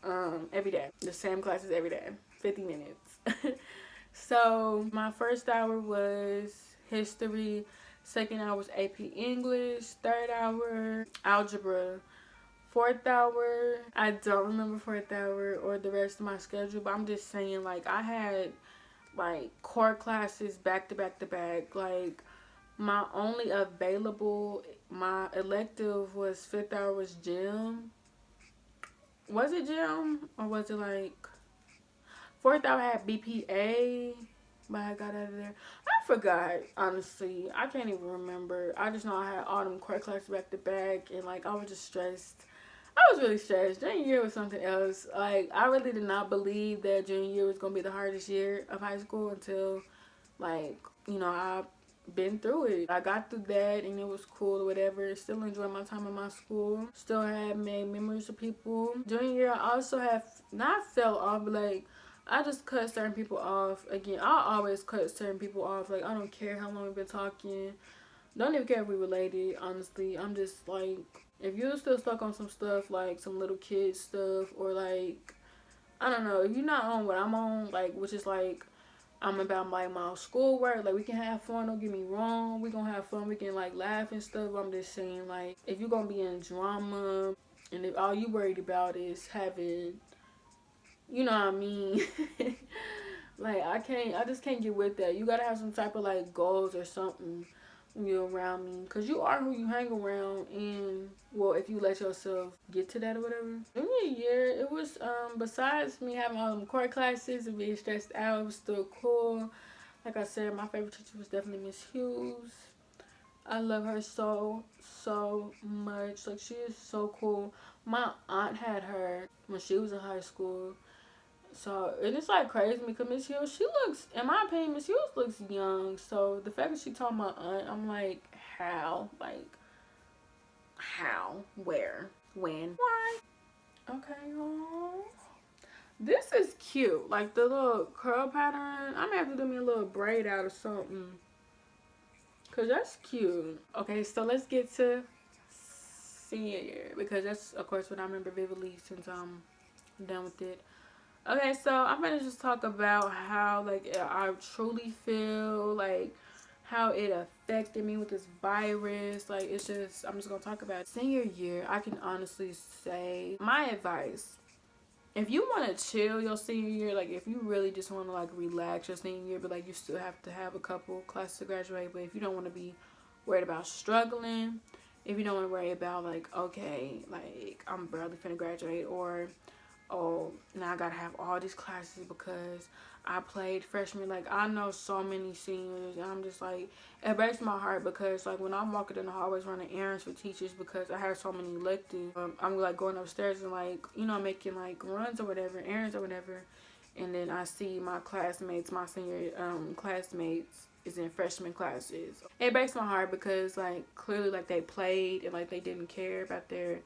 every day. The same classes every day. 50 minutes. So my first hour was history, second hour was AP English, third hour algebra, fourth hour, I don't remember fourth hour or the rest of my schedule, but I'm just saying, like, I had like core classes back to back to back. Like my only available, my elective was fifth hour was gym. Was it gym or was it like fourth hour? I had BPA, but I got out of there. I forgot, honestly. I can't even remember. I just know I had all them core classes back to back, and like I was just stressed. I was really stressed. Junior year was something else. Like I really did not believe that junior year was gonna be the hardest year of high school until, like, you know, I been through it. I got through that and it was cool or whatever. Still enjoyed my time in my school. Still had made memories with people. Junior year I also have not fell off, but like I just cut certain people off. Again, I always cut certain people off. Like I don't care how long we've been talking. Don't even care if we related, honestly. I'm just like, if you're still stuck on some stuff, like some little kid stuff, or like, I don't know, if you're not on what I'm on, like, which is like, I'm about like my schoolwork, like we can have fun, don't get me wrong, we gonna have fun, we can like laugh and stuff. I'm just saying, like, if you're gonna be in drama and if all you worried about is having, you know what I mean, like I just can't get with that. You gotta have some type of like goals or something when you're around me, because you are who you hang around. And well, if you let yourself get to that or whatever. Junior year, it was besides me having all them core classes and being stressed out, it was still cool. Like I said, my favorite teacher was definitely Miss Hughes. I love her so much. Like she is so cool. My aunt had her when she was in high school. So, and it's like crazy because Miss Hughes, she looks, in my opinion, Miss Hughes looks young. So, the fact that she told my aunt, I'm like, how? Like, how? Where? When? Why? Okay, aww. This is cute. Like, the little curl pattern. I'm gonna have to do me a little braid out or something, because that's cute. Okay, so let's get to senior year, because that's, of course, what I remember vividly since I'm done with it. Okay, so I'm gonna just talk about how, like, I truly feel, like, how it affected me with this virus. Like, it's just, I'm just gonna talk about it. Senior year, I can honestly say, my advice, if you want to chill your senior year, like, if you really just want to, like, relax your senior year, but, like, you still have to have a couple classes to graduate, but if you don't want to be worried about struggling, if you don't want to worry about, like, okay, like, I'm barely finna graduate, or oh, now I gotta have all these classes because I played freshman. Like, I know so many seniors, and I'm just like, it breaks my heart because, like, when I'm walking in the hallways running errands for teachers because I have so many electives, I'm like going upstairs and, like, you know, making like runs or whatever, errands or whatever, And then I see my classmates, my senior classmates is in freshman classes. It breaks my heart because like clearly like they played and like they didn't care about their,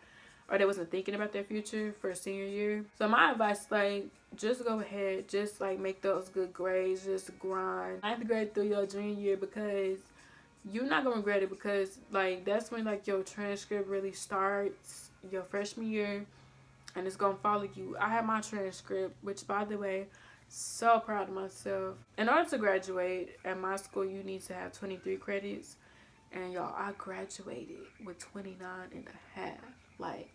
or they wasn't thinking about their future for senior year. So my advice, like, just go ahead, just like make those good grades, just grind 9th grade through your junior year, because you're not gonna regret it, because like that's when like your transcript really starts your freshman year and it's gonna follow you. I have my transcript, which by the way, so proud of myself. In order to graduate at my school, you need to have 23 credits, and y'all, I graduated with 29 and a half. Like,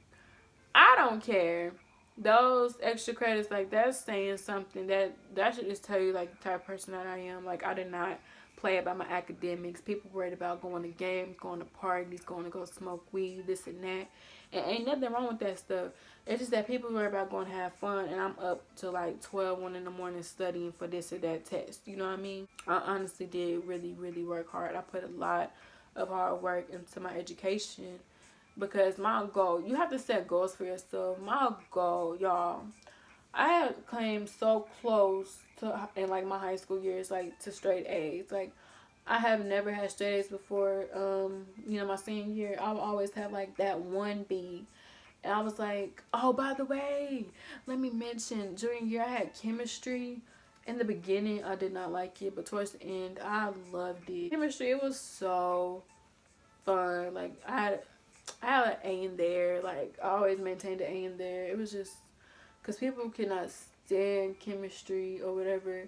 I don't care. Those extra credits, like, that's saying something. That should just tell you like the type of person that I am. Like, I did not play about my academics. People worried about going to games, going to parties, going to go smoke weed, this and that. And ain't nothing wrong with that stuff. It's just that people worry about going to have fun, and I'm up to like 12, 1 in the morning studying for this or that test. You know what I mean? I honestly did really, really work hard. I put a lot of hard work into my education, because my goal, you have to set goals for yourself. My goal, y'all, I had came so close to, in like my high school years, like to straight A's. Like, I have never had straight A's before. You know, my senior year, I would always have like that 1B. And I was like, oh, by the way, let me mention, during year I had chemistry. In the beginning, I did not like it, but towards the end, I loved it. Chemistry, it was so fun. Like, I had an A in there. Like, I always maintained an A in there. It was just, because people cannot stand chemistry or whatever.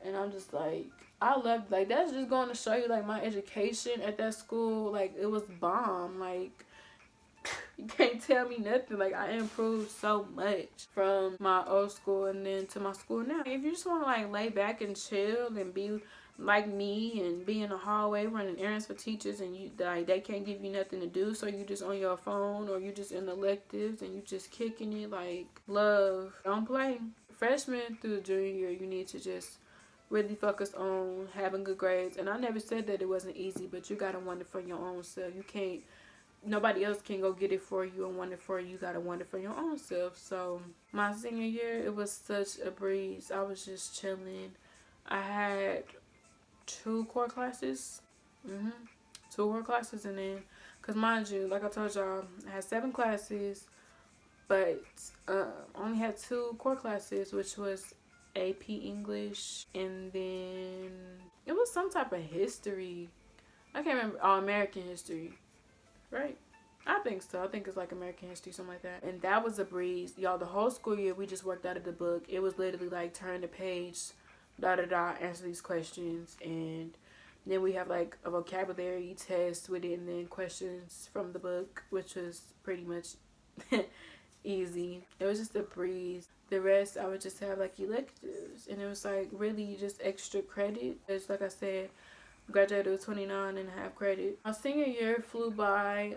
And I'm just like, I loved, like, that's just going to show you, like, my education at that school, like, it was bomb. Like, you can't tell me nothing. Like, I improved so much from my old school and then to my school now. If you just want to like lay back and chill and be like me and be in the hallway running errands for teachers, and you like they can't give you nothing to do, so you just on your phone, or you just in electives and you just kicking it, like, love, don't play. Freshman through junior year, you need to just really focus on having good grades. And I never said that it wasn't easy, but you gotta want it for your own self. You can't, nobody else can go get it for you and want it for you. You gotta want it for your own self. So my senior year, it was such a breeze. I was just chilling. I had 2 core classes. 2 core classes, and then, because mind you, like I told y'all, I had 7 classes, but only had 2 core classes, which was AP English, and then it was some type of history. I can't remember. Oh, American history. Right? I think so. I think it's like American history, something like that. And that was a breeze. Y'all, the whole school year, we just worked out of the book. It was literally like turn the page, answer these questions. And then we have like a vocabulary test with it, and then questions from the book, which was pretty much easy. It was just a breeze. The rest, I would just have like electives. And it was like really just extra credit. It's like I said, graduated with 29 and a half credit. My senior year flew by.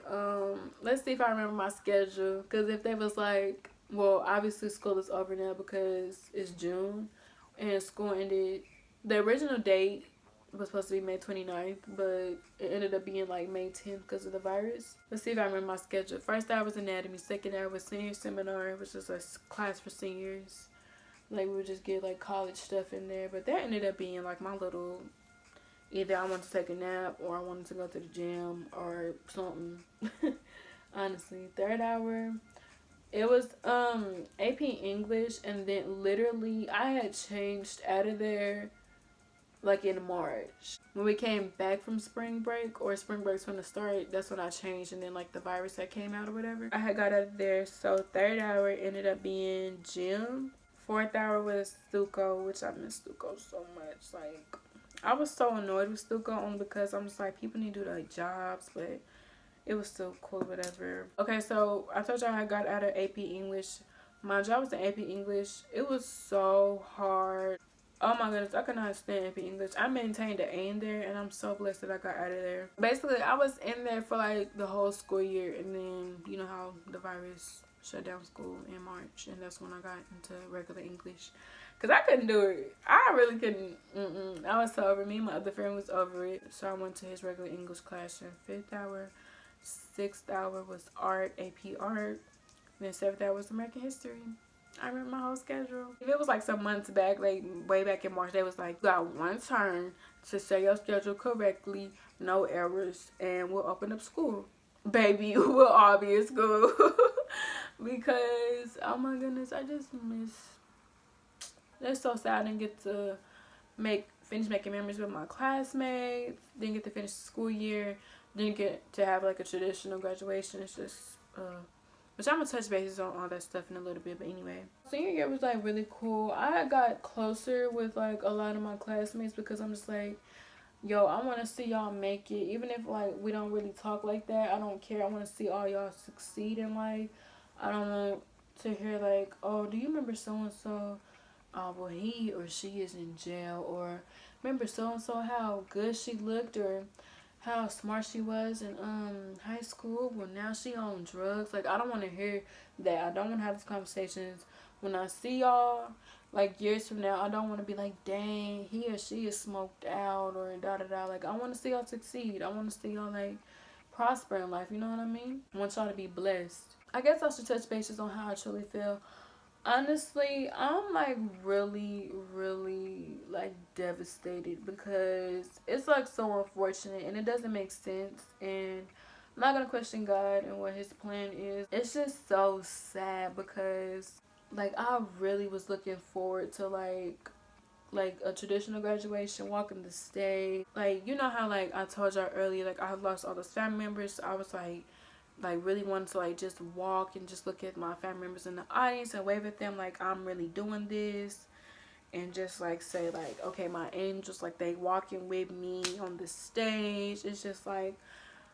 Let's see if I remember my schedule, because if they was like, well, obviously school is over now because it's June and school ended. The original date was supposed to be May 29th, but it ended up being like May 10th because of the virus. Let's see if I remember my schedule. First hour was anatomy, second hour was senior seminar, which is a class for seniors. Like, we would just get like college stuff in there, but that ended up being like my little, either I wanted to take a nap or I wanted to go to the gym or something. Honestly, third hour, it was AP English, and then literally I had changed out of there like in March. When we came back from spring break, or spring break's when it started, that's when I changed, and then like the virus that came out or whatever, I had got out of there. So third hour ended up being gym. Fourth hour was Stuco, which I miss Stuco so much. Like, I was so annoyed with Stuco only because I'm just like, people need to do like jobs, but it was still cool, whatever. Okay, so I told y'all I got out of AP English. My job was in AP English. It was so hard. Oh my goodness, I could not stand AP English. I maintained an A in there, and I'm so blessed that I got out of there. Basically, I was in there for like the whole school year, and then you know how the virus shut down school in March, and that's when I got into regular English. Because I couldn't do it. I really couldn't. I was so over. Me and my other friend was over it. So I went to his regular English class in 5th hour. 6th hour was art, AP art. And then 7th hour was American history. I remember my whole schedule. If it was like some months back, like way back in March, they was like, you got one turn to say your schedule correctly, no errors, and we'll open up school. Baby, we'll all be in school. Because, oh my goodness, I just miss. That's so sad I didn't get to finish making memories with my classmates. Didn't get to finish the school year. Didn't get to have like a traditional graduation. It's just, which I'm gonna touch bases on all that stuff in a little bit. But anyway, senior year was like really cool. I got closer with like a lot of my classmates because I'm just like, yo, I want to see y'all make it. Even if like we don't really talk like that, I don't care. I want to see all y'all succeed in life. I don't want to hear like, oh, do you remember so and so? Oh, well, he or she is in jail. Or remember so and so how good she looked or how smart she was in high school. Well, now she on drugs. Like, I don't want to hear that. I don't want to have these conversations. When I see y'all, like, years from now, I don't want to be like, dang, he or she is smoked out or da-da-da. Like, I want to see y'all succeed. I want to see y'all, like, prosper in life. You know what I mean? I want y'all to be blessed. I guess I should touch bases on how I truly feel. Honestly, I'm like really, really like devastated because it's like so unfortunate and it doesn't make sense, and I'm not gonna question God and what his plan is. It's just so sad because like I really was looking forward to like a traditional graduation, walking the stage. Like, you know how like I told y'all earlier, like I lost all those family members. So I was like really wanted to like just walk and just look at my family members in the audience and wave at them like I'm really doing this, and just like say like, okay, my angels, like they walking with me on the stage. It's just like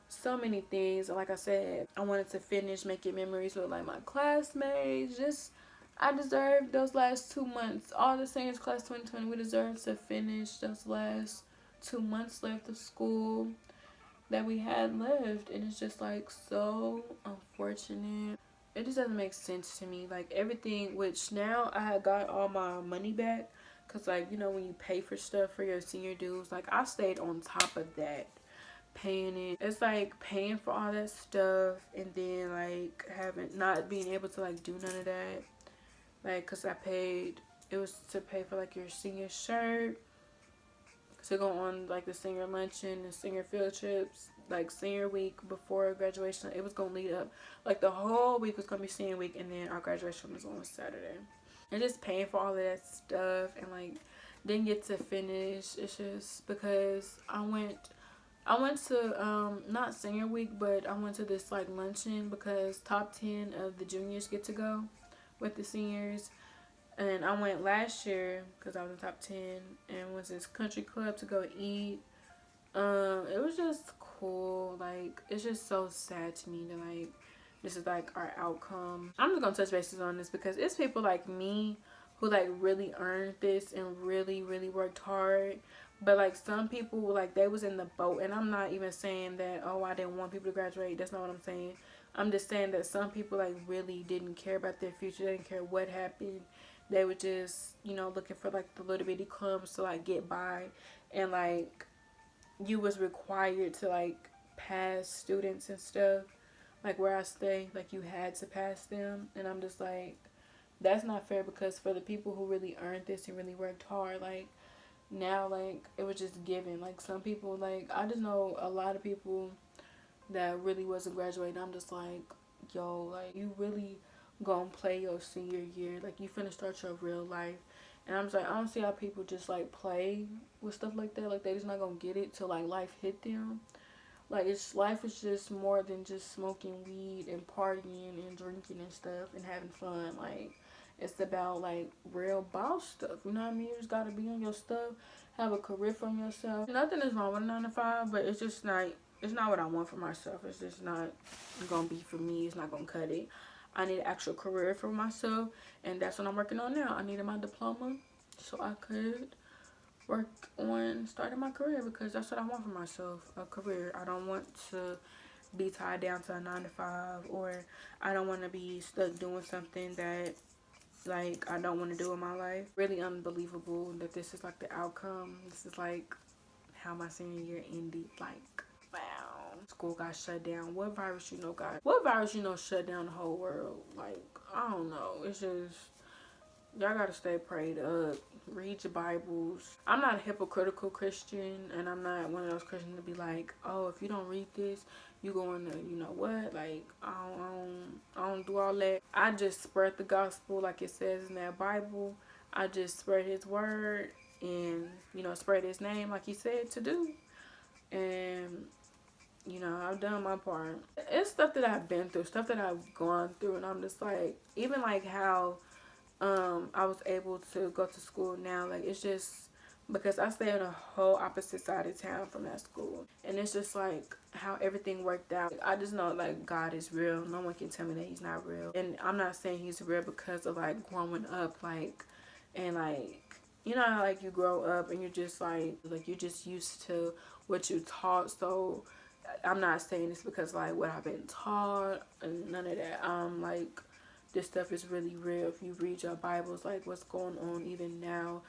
so many things. And like I said, I wanted to finish making memories with like my classmates. Just I deserved those last 2 months. All the seniors class 2020, we deserve to finish those last 2 months left of school that we had left. And it's just like so unfortunate. It just doesn't make sense to me. Like everything, which now I had got all my money back, because like, you know, when you pay for stuff for your senior dues, like I stayed on top of that, paying it. It's like paying for all that stuff and then like not being able to like do none of that. Like, because I paid, it was to pay for like your senior shirt, to go on like the senior luncheon and senior field trips, like senior week before graduation. It was gonna lead up, like the whole week was gonna be senior week, and then our graduation was on Saturday. And just paying for all of that stuff and like didn't get to finish. It's just because I went to not senior week, but I went to this like luncheon because top 10 of the juniors get to go with the seniors. And I went last year because I was in top 10 and went to this country club to go eat. It was just cool. Like, it's just so sad to me that like this is like our outcome. I'm just gonna touch bases on this because it's people like me who like really earned this and really, really worked hard. But like some people, like they was in the boat, and I'm not even saying that, oh, I didn't want people to graduate. That's not what I'm saying. I'm just saying that some people like really didn't care about their future. They didn't care what happened. They were just, you know, looking for like the little bitty crumbs to like get by. And like you was required to like pass students and stuff. Like where I stay, like you had to pass them. And I'm just like, that's not fair, because for the people who really earned this and really worked hard, like now like it was just given. Like some people, like I just know a lot of people that really wasn't graduating. I'm just like, yo, like you really gonna play your senior year. Like you finna start your real life. And I'm just like, I don't see how people just like play with stuff like that. Like they just not gonna get it till like life hit them. Like life is just more than just smoking weed and partying and drinking and stuff and having fun. Like it's about like real boss stuff. You know what I mean? You just gotta be on your stuff, have a career for yourself. Nothing is wrong with a 9 to 5, but it's just not. It's not what I want for myself. It's just not gonna be for me. It's not gonna cut it. I need an actual career for myself, and that's what I'm working on now. I needed my diploma so I could work on starting my career, because that's what I want for myself, a career. I don't want to be tied down to a 9 to 5, or I don't want to be stuck doing something that like I don't want to do in my life. Really unbelievable that this is like the outcome. This is like how my senior year ended. Like, wow. School got shut down. What virus you know shut down the whole world? Like, I don't know. It's just, y'all gotta stay prayed up. Read your Bibles. I'm not a hypocritical Christian, and I'm not one of those Christians to be like, oh, if you don't read this, you going to, you know what? Like, I don't do all that. I just spread the gospel like it says in that Bible. I just spread his word and, you know, spread his name like he said to do. And, you know, I've done my part. It's stuff that I've been through, stuff that I've gone through, and I'm just like, even like how I was able to go to school now. Like, it's just because I stay on a whole opposite side of town from that school, and it's just like how everything worked out. I just know like God is real. No one can tell me that he's not real, and I'm not saying he's real because of like growing up, like, and like, you know how like you grow up and you're just like you're just used to what you taught. So I'm not saying this because like what I've been taught and none of that. Like, this stuff is really real. If you read your Bibles, like what's going on even now,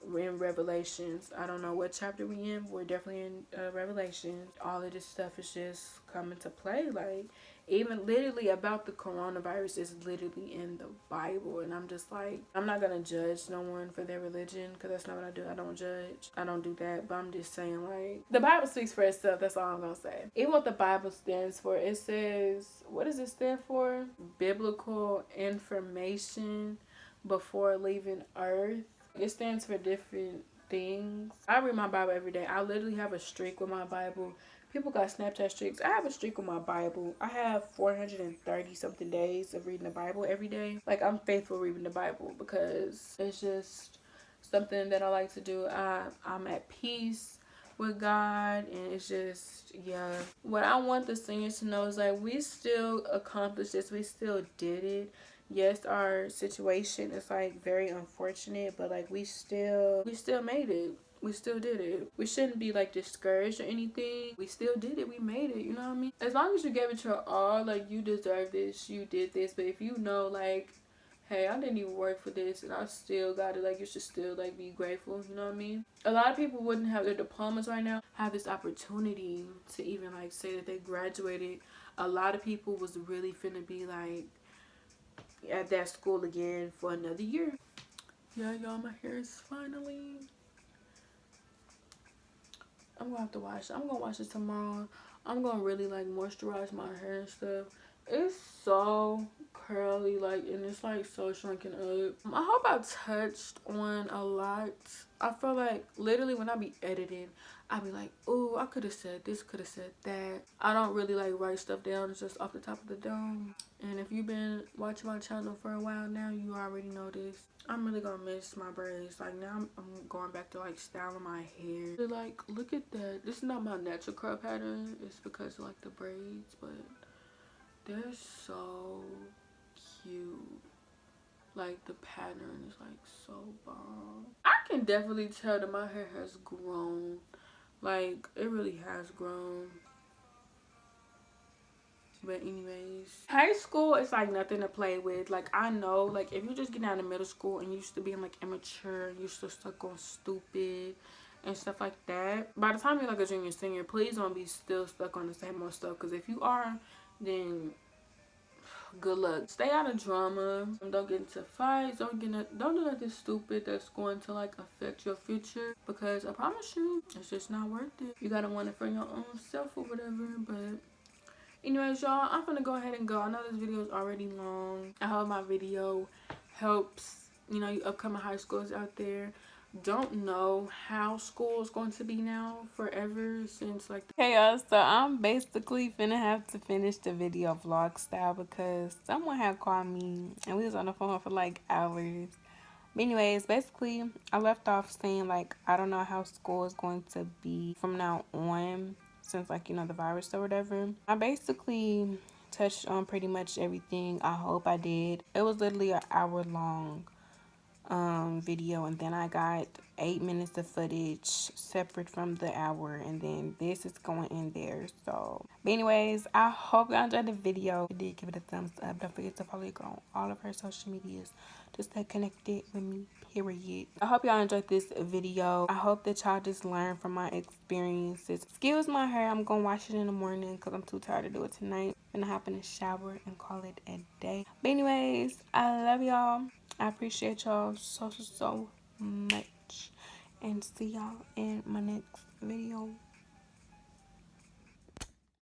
we're in Revelations. I don't know what chapter we in, but we're definitely in Revelation. All of this stuff is just coming to play. Like, even literally about the coronavirus is literally in the Bible. And I'm just like, I'm not going to judge no one for their religion because that's not what I do. I don't judge. I don't do that. But I'm just saying, like, the Bible speaks for itself. That's all I'm going to say. Even what the Bible stands for, it says, what does it stand for? Biblical information before leaving earth. It stands for different things. I read my Bible every day. I literally have a streak with my Bible. People got Snapchat streaks. I have a streak with my Bible. I have 430 something days of reading the Bible every day. Like, I'm faithful reading the Bible because it's just something that I like to do. I'm at peace with God, and it's just, yeah. What I want the seniors to know is like, we still accomplished this. We still did it. Yes, our situation is like very unfortunate, but like we still made it. We still did it. We shouldn't be like discouraged or anything. We still did it. We made it. You know what I mean? As long as you gave it your all, like, you deserve this. You did this. But if you know, like, hey, I didn't even work for this and I still got it, like, you should still like be grateful. You know what I mean? A lot of people wouldn't have their diplomas right now, have this opportunity to even like say that they graduated. A lot of people was really finna be like at that school again for another year. Yeah, y'all, my hair is finally, I'm gonna have to wash it. I'm gonna wash it tomorrow. I'm gonna really like moisturize my hair and stuff. It's so curly, like, and it's like so shrunken up. I hope I touched on a lot. I feel like literally when I be editing, I be like, oh, I could have said this, could have said that. I don't really like write stuff down. It's just off the top of the dome. And if you've been watching my channel for a while now, you already know this. I'm really gonna miss my braids. Like, now I'm going back to like styling my hair. Like, look at that. This is not my natural curl pattern. It's because of like the braids, but they're so cute. Like, the pattern is like so bomb. I can definitely tell that my hair has grown. Like, it really has grown. But anyways, high school is like nothing to play with. Like, I know, like, if you just get out of middle school and you used to being like immature, you still stuck on stupid and stuff like that, by the time you're like a junior senior, please don't be still stuck on the same old stuff. Because if you are, then good luck. Stay out of drama. Don't get into fights. Don't do nothing stupid that's going to like affect your future, because I promise you, it's just not worth it. You gotta want it for your own self or whatever. But anyways, y'all, I'm gonna go ahead and go. I know this video is already long. I hope my video helps, you know, you upcoming high schools out there. Don't know how school is going to be now forever, since like, hey y'all, so I'm basically finna have to finish the video vlog style because someone had called me and we was on the phone for like hours. But anyways, basically I left off saying like, I don't know how school is going to be from now on, since like, you know, the virus or whatever. I basically touched on pretty much everything. I hope I did. It was literally an hour long video, and then I got 8 minutes of footage separate from the hour, and then this is going in there. So, but anyways, I hope y'all enjoyed the video. If you did, give it a thumbs up. Don't forget to follow her on all of her social medias to stay connected with me, period. I hope y'all enjoyed this video. I hope that y'all just learn from my experiences. Excuse my hair, I'm gonna wash it in the morning because I'm too tired to do it tonight. I'm gonna hop in the shower and call it a day. But anyways, I love y'all. I appreciate y'all so much. And see y'all in my next video.